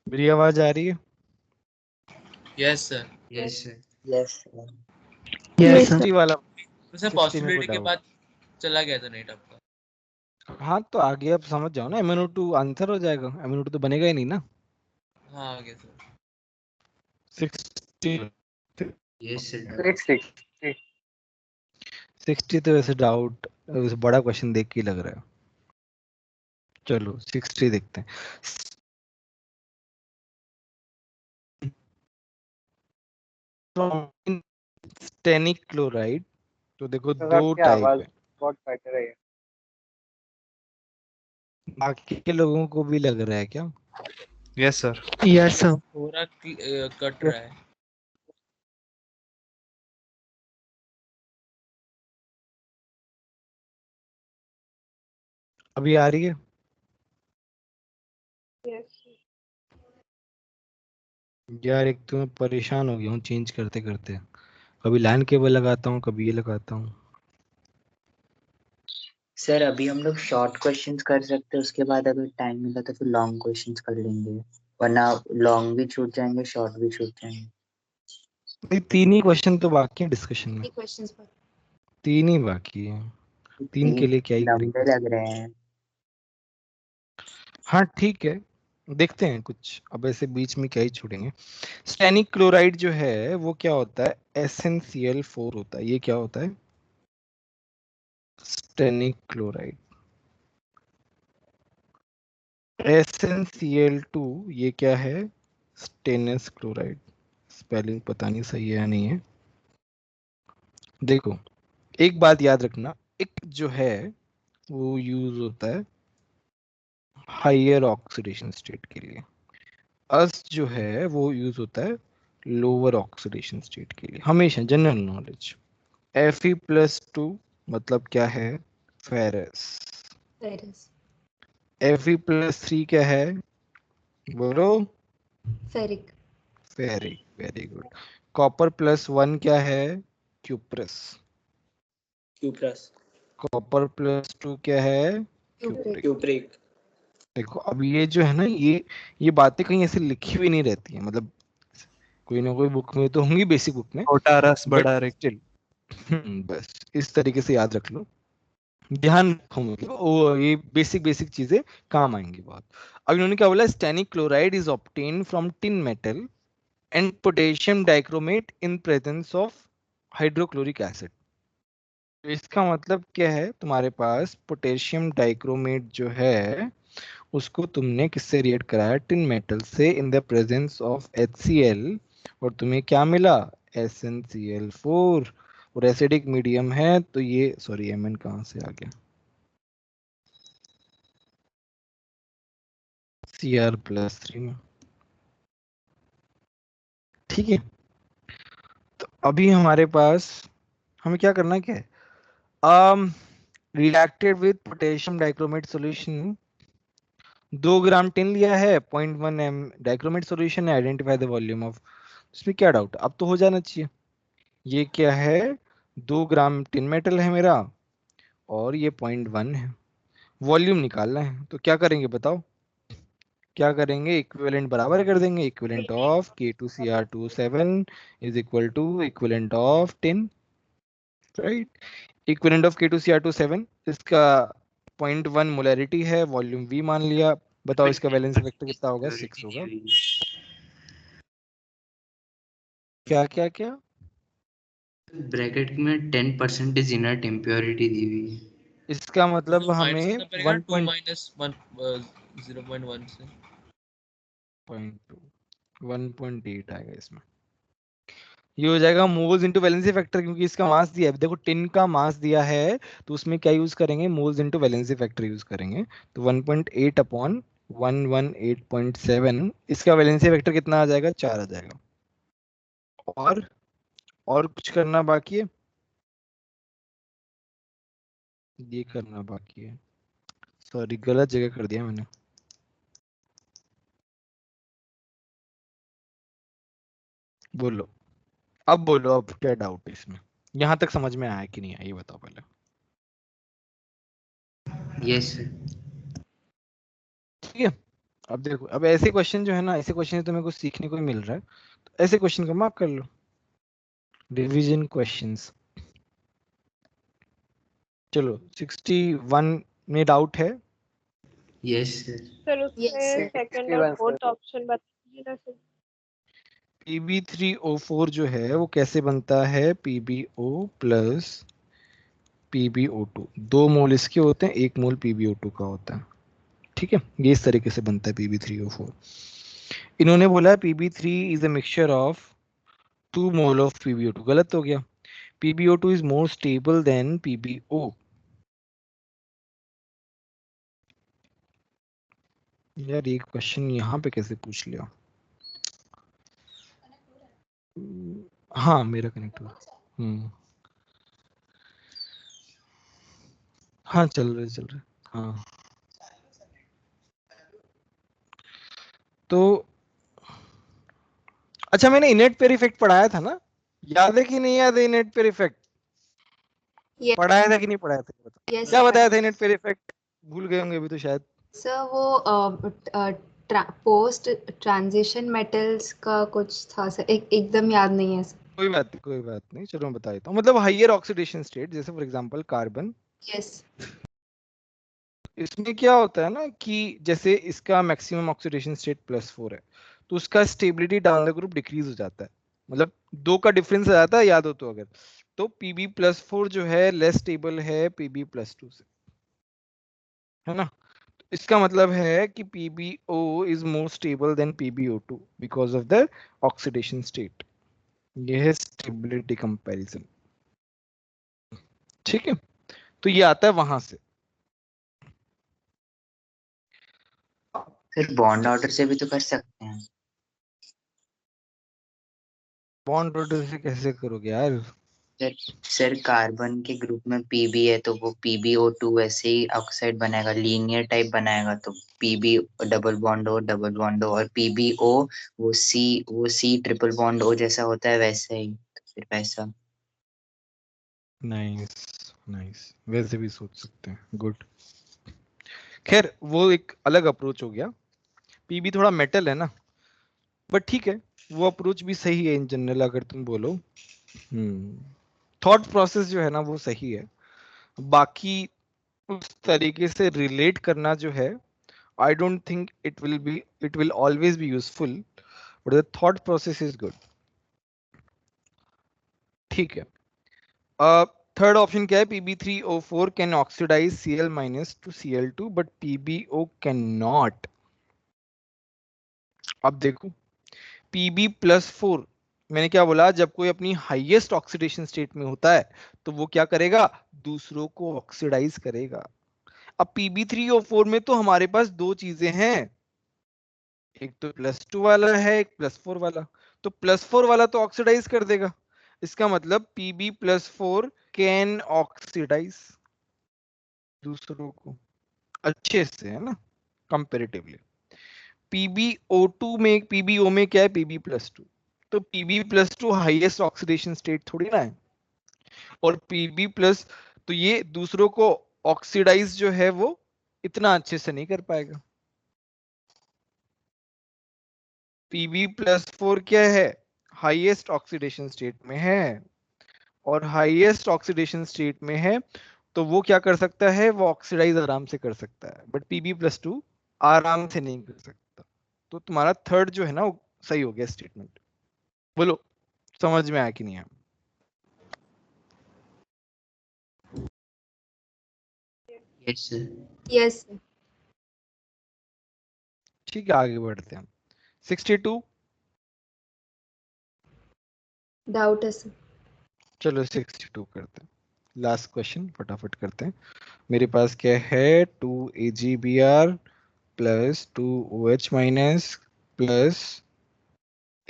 Speaker 1: मेरी आवाज आ रही है?
Speaker 2: Yes sir.
Speaker 8: Yes sir.
Speaker 3: Yes
Speaker 9: yes sir
Speaker 1: 60 वाला,
Speaker 2: तो सर
Speaker 1: 60 में
Speaker 2: पॉसिबिलिटी
Speaker 1: कोई
Speaker 2: के
Speaker 1: डाउट?
Speaker 2: बाद चला गया था नेट आपका।
Speaker 1: हाँ तो आगे आप समझ जाओ ना, MnO2 आंसर हो जाएगा, MnO2 तो बनेगा ही नहीं ना।
Speaker 2: हाँ आ गया सर।
Speaker 1: 60,
Speaker 8: yes sir.
Speaker 6: 60
Speaker 1: 60 तो वैसे डाउट, वैसे बड़ा क्वेश्चन देख के ही लग रहा है। चलो 60 देखते हैं। स्टेनिक क्लोराइड, तो देखो
Speaker 6: सर
Speaker 1: दो
Speaker 6: आपकी
Speaker 1: टाइप
Speaker 6: आवाज
Speaker 1: है।
Speaker 6: बहुत कट रही है।
Speaker 1: बाकी के लोगों को भी लग रहा है क्या?
Speaker 4: Yes sir.
Speaker 9: यस सर
Speaker 2: थोड़ा कट रहा है।
Speaker 1: अभी आ रही है?
Speaker 7: यस
Speaker 1: यार एक तो मैं परेशान हो गया हूँ चेंज करते करते, कभी लाइन केबल लगाता हूँ, कभी ये लगाता हूँ।
Speaker 3: सर, अभी हम लोग शॉर्ट क्वेश्चंस कर सकते हैं, उसके बाद अगर टाइम मिला तो फिर लॉन्ग क्वेश्चंस कर लेंगे, वरना लॉन्ग भी छूट जाएंगे, शॉर्ट भी छूट जाएंगे।
Speaker 1: नहीं, 3 ही क्वेश्चन तो बाकी है डिस्कशन में,
Speaker 11: क्वेश्चंस पर
Speaker 1: 3 ही बाकी है, 3 के लिए क्या ही
Speaker 3: लंबे
Speaker 1: करेंगे।
Speaker 3: लग रहे हैं।
Speaker 1: हाँ ठीक है, देखते हैं कुछ, अब ऐसे बीच में क्या ही छोड़ेंगे। स्टेनिक क्लोराइड जो है वो क्या होता है, SnCl4 होता है। ये क्या होता है, स्टेनिक क्लोराइड। SnCl2 ये क्या है, स्टेनस क्लोराइड। स्पेलिंग पता नहीं सही है या नहीं है। देखो एक बात याद रखना, एक जो है वो यूज होता है हाइयर ऑक्सीडेशन स्टेट के लिए, अस जो है वो यूज होता है लोअर ऑक्सीडेशन स्टेट के लिए, हमेशा जनरल नॉलेज। Fe+2 मतलब क्या है, फेरस।
Speaker 11: फेरस
Speaker 1: Fe+3 क्या है, बोलो,
Speaker 11: ferric
Speaker 1: ferric. Very good. Copper+1 क्या है, क्यूप्रस।
Speaker 8: क्यूप्रस।
Speaker 1: Copper+2 क्या है,
Speaker 11: क्यूप्रिक
Speaker 8: क्यूप्रिक।
Speaker 1: देखो अब ये जो है ना, ये बातें कहीं ऐसे लिखी हुई नहीं रहती है, मतलब कोई ना कोई बुक में तो होंगी, बेसिक बुक में,
Speaker 4: छोटा रस
Speaker 1: बट
Speaker 4: बड़ा रिक।
Speaker 1: स्टिल बस इस तरीके से याद रख लो, ध्यान रखो, मतलब वो ये बेसिक बेसिक चीजें काम आएंगी बहुत। अब इन्होंने क्या बोला, stannic chloride is obtain from tin metal and potassium dichromate in presence of hydrochloric acid. तो इसका मतलब क्या है, तुम्हारे पास पोटेशियम डाइक्रोमेट जो है उसको तुमने किससे रिएक्ट कराया, टिन मेटल से, in the presence of HCl, और तुम्हें क्या मिला, SnCl4, और एसिडिक मीडियम है तो ये, सॉरी Mn कहाँ से आ गया, Cr+3 में। ठीक है, तो अभी हमारे पास हमें क्या करना है, क्या है, reacted with potassium dichromate solution, 2 gram tin लिया है, 0.1 m डाइक्रोमेट सॉल्यूशन है, आइडेंटिफाई द वॉल्यूम ऑफ, इसमें क्या डाउट, अब तो हो जाना चाहिए। ये क्या है, 2 ग्राम टिन मेटल है मेरा, और ये 0.1 है, वॉल्यूम निकालना है, तो क्या करेंगे बताओ, क्या करेंगे, इक्विवेलेंट बराबर कर देंगे, equivalent of K2Cr27 is equal to equivalent of 10, right. Equivalent of K2Cr27, इसका 0.1 मोलैरिटी है, वॉल्यूम V मान लिया, बताओ इसका वैलेंसी वेक्टर कितना होगा? 6 होगा। क्या क्या क्या?
Speaker 8: ब्रैकेट में 10% इनर्ट इम्प्योरिटी दी हुई है।
Speaker 1: इसका मतलब
Speaker 2: तो माइनस
Speaker 1: हमें
Speaker 2: करना पड़ेगा
Speaker 1: 1
Speaker 2: 2 माइनस 0.1 से
Speaker 1: 1.8 आएगा इसमें। ये हो जाएगा मोल्स इनटू वैलेंसी फैक्टर, क्योंकि इसका मास दिया है। देखो टिन का मास दिया है तो उसमें क्या यूज करेंगे? Moles into valency factor use करेंगे। तो 1.8 अपॉन 118.7, इसका वैलेंसी फैक्टर कितना आ जाएगा? 4 आ जाएगा। और कुछ करना बाकी है? ये करना बाकी है। सॉरी, गलत जगह कर दिया मैंने। बोलो अब, बोलो अब क्या डाउट है इसमें? यहाँ तक समझ में आया कि नहीं आया, ये बताओ पहले।
Speaker 8: Yes sir.
Speaker 1: ठीक है, अब देखो, अब ऐसे क्वेश्चन जो है ना, ऐसे क्वेश्चन तुम्हें कुछ सीखने को ही मिल रहा है, तो ऐसे क्वेश्चन को मार्क कर लो, रिवीजन क्वेश्चंस। चलो 61 में डाउट है?
Speaker 8: Yes sir.
Speaker 7: सर उसमें सेकंड और
Speaker 6: 61
Speaker 7: फोर्थ ऑप्शन बताइए ना सर।
Speaker 1: PbO4 जो है वो कैसे बनता है? PbO प्लस PbO2, 2 मोल इसके होते हैं, 1 मोल PbO2 का होता है। ठीक है, ये इस तरीके से बनता है Pb3O4। इन्होंने बोला Pb3 is a mixture of 2 mole of PbO2, गलत हो गया। PbO2 is more stable than PbO। यार ये क्वेश्चन यहाँ पे कैसे पूछ लिया? हाँ मेरा कनेक्ट हुआ। हाँ चल रहे। हाँ तो अच्छा, मैंने इनेट पेयर इफेक्ट पढ़ाया था ना, याद है कि नहीं याद है? इनेट पेयर इफेक्ट
Speaker 11: Yes,
Speaker 1: पढ़ाया था कि नहीं पढ़ाया था? बताओ
Speaker 11: yes,
Speaker 1: क्या
Speaker 11: sir.
Speaker 1: बताया था इनेट पेयर इफेक्ट, भूल गए होंगे अभी तो शायद।
Speaker 11: सर वो पोस्ट ट्रांजिशन मेटल्स का कुछ था सर, एकदम याद नहीं है सर।
Speaker 1: कोई बात नहीं, चलो मैं बता देता हूँ। मतलब हाइयर ऑक्सीडेशन स्टेट, जैसे फॉर एग्जांपल कार्बन,
Speaker 11: यस।
Speaker 1: इसमें क्या होता है ना कि जैसे इसका मैक्सिमम ऑक्सीडेशन स्टेट +4 है, तो उसका stability down the group decrease हो जाता है। मतलब 2 का डिफरेंस आ जाता है, याद हो तो अगर। तो Pb+4 जो है लेस स्टेबल है Pb+2 से, है ना? तो इसका मतलब है कि PbO is more stable then PbO2 because of the oxidation state. यह है स्टेबिलिटी कंपैरिजन। ठीक है, तो ये आता है वहां से।
Speaker 3: फिर बॉन्ड ऑर्डर से भी तो कर सकते हैं।
Speaker 1: बॉन्ड ऑर्डर से कैसे करोगे यार?
Speaker 3: सर कार्बन के ग्रुप में पीबी है तो वो PbO2 वैसे ही ऑक्साइड बनाएगा, लीनियर टाइप बनाएगा। तो पीबी डबल बॉन्ड O और PbO वो C ट्रिपल बॉन्ड O जैसा होता है वैसे ही, तो फिर वैसा।
Speaker 1: नाइस, वैसे भी सोच सकते हैं, गुड। खैर वो एक अलग अप्रोच हो गया, पीबी थोड़ा मेटल है ना, बट ठीक है, वो अप्रोच भी सही है इन जनरल अगर तुम बोलो। थॉट प्रोसेस जो है ना वो सही है, बाकी उस तरीके से रिलेट करना जो है, I don't think it will always be useful, but the thought process is good. ठीक है, थर्ड ऑप्शन क्या है? Pb3O4 can oxidise Cl- to Cl2 but PbO can not. अब देखो Pb+4, मैंने क्या बोला? जब कोई अपनी हाईएस्ट ऑक्सीडेशन स्टेट में होता है तो वो क्या करेगा? दूसरों को ऑक्सीडाइज करेगा। अब Pb3O4 में तो हमारे पास 2 चीजें हैं, एक तो +2 वाला है, एक +4 वाला। तो +4 वाला तो ऑक्सीडाइज कर देगा, इसका मतलब Pb+4 कैन ऑक्सीडाइज दूसरों को अच्छे से, है ना, कंपेरेटिवली। PbO2 में, PbO में क्या है? Pb+2, तो Pb+2 हाईएस्ट ऑक्सीडेशन स्टेट थोड़ी ना है, और Pb+, तो ये दूसरों को ऑक्सीडाइज जो है वो इतना अच्छे से नहीं कर पाएगा। Pb+4 क्या है? हाईएस्ट ऑक्सीडेशन स्टेट में है, और हाईएस्ट ऑक्सीडेशन स्टेट में है तो वो क्या कर सकता है? वो ऑक्सीडाइज आराम से कर सकता है, बट Pb+2 आराम से नहीं कर सकता। तो तुम्हारा थर्ड जो है ना वो सही हो गया स्टेटमेंट। बोलो समझ में आया कि नहीं आया?
Speaker 8: Yes sir.
Speaker 11: यस
Speaker 1: ठीक है आगे बढ़ते हैं। 62
Speaker 11: डाउट है सर।
Speaker 1: चलो 62 करते हैं। लास्ट क्वेश्चन फटाफट करते हैं। मेरे पास क्या है 2AgBr plus 2OH minus plus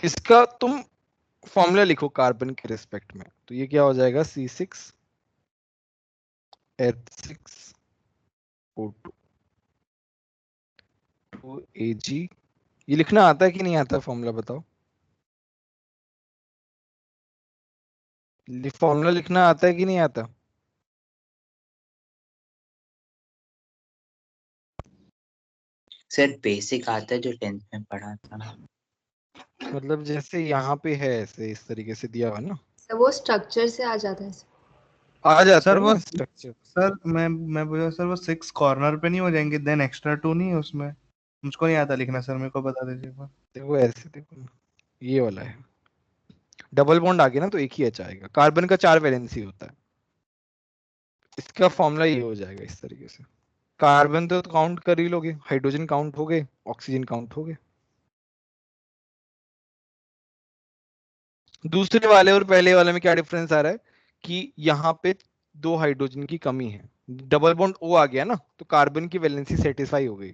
Speaker 1: इसका तुम फॉर्मूला लिखो कार्बन के रिस्पेक्ट में। तो ये क्या हो जाएगा C6H6O2 2Ag। ये लिखना आता है कि नहीं आता फॉर्मूला बताओ? फॉर्मूला लिखना आता है कि नहीं आता?
Speaker 3: सर बेसिक आता है जो 10th में पढ़ा था।
Speaker 1: मतलब जैसे यहाँ पे है ऐसे इस तरीके से दिया हुआ ना,
Speaker 11: सर वो स्ट्रक्चर से आ जाता है सर।
Speaker 1: आ जाता
Speaker 4: सर
Speaker 1: है
Speaker 4: वो
Speaker 1: ना स्ट्रक्चर।
Speaker 4: सर मैं बोला सर वो 6 कॉर्नर पे नहीं हो जाएंगे देन एक्स्ट्रा 2 नहीं है उसमें? मुझको नहीं आता लिखना सर, मेरे को बता दीजिए एक बार।
Speaker 1: देखो ऐसे देखो ना, ये वाला है डबल बॉन्ड आ गया ना तो एक ही एच आएगा। कार्बन का 4 वैलेंसी होता है, इसका फॉर्मूला ये हो जाएगा इस तरीके से। कार्बन तो काउंट कर ही लोगे, हाइड्रोजन काउंट हो गए, ऑक्सीजन काउंट हो गए। दूसरे वाले और पहले वाले में क्या डिफरेंस आ रहा है कि यहाँ पे 2 हाइड्रोजन की कमी है, डबल बॉन्ड O आ गया ना तो कार्बन की वैलेंसी सेटिस्फाई हो गई।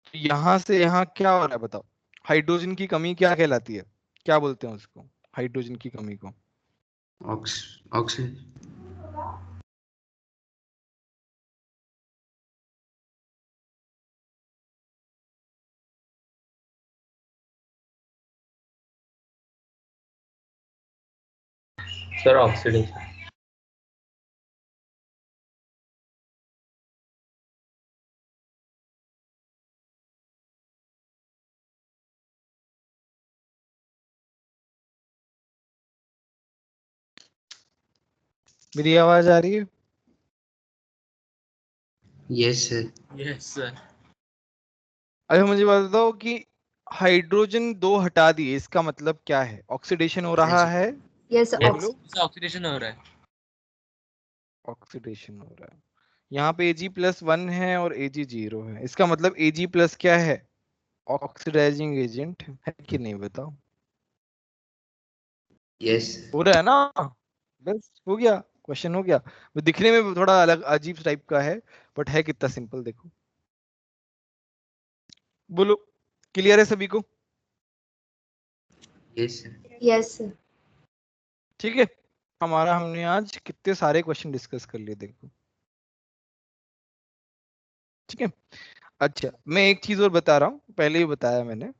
Speaker 1: तो यहाँ से यहाँ क्या हो रहा है बताओ? हाइड्रोजन की कमी क्या कहलाती है, क्या बोलते हैं उसको हाइड्रोजन की कमी को?
Speaker 8: ऑक्सीजन।
Speaker 12: Sir oxidation.
Speaker 1: मेरी आवाज आ रही है?
Speaker 8: Yes sir.
Speaker 2: Yes sir.
Speaker 1: अरे मुझे बात बताओ कि हाइड्रोजन 2 हटा दिए इसका मतलब क्या है? ऑक्सीडेशन हो रहा है?
Speaker 11: यस
Speaker 1: बोलो
Speaker 2: ऑक्सीडेशन हो रहा है।
Speaker 1: ऑक्सीडेशन हो रहा है। यहाँ पे Ag+1 है और Ag 0 है, इसका मतलब Ag+ क्या है? ऑक्सीडाइजिंग एजेंट है कि नहीं बताओ?
Speaker 8: यस
Speaker 1: हो रहा है ना? बस हो गया, क्वेश्चन हो गया। वो दिखने में थोड़ा अलग अजीब टाइप का है बट है कितना सिंपल देखो। बोलो क्लियर है सभी को?
Speaker 8: Yes
Speaker 11: yes sir.
Speaker 1: ठीक है, हमने आज कितने सारे क्वेश्चन डिस्कस कर लिए देखो। ठीक है, अच्छा मैं एक चीज और बता रहा हूँ, पहले ही बताया मैंने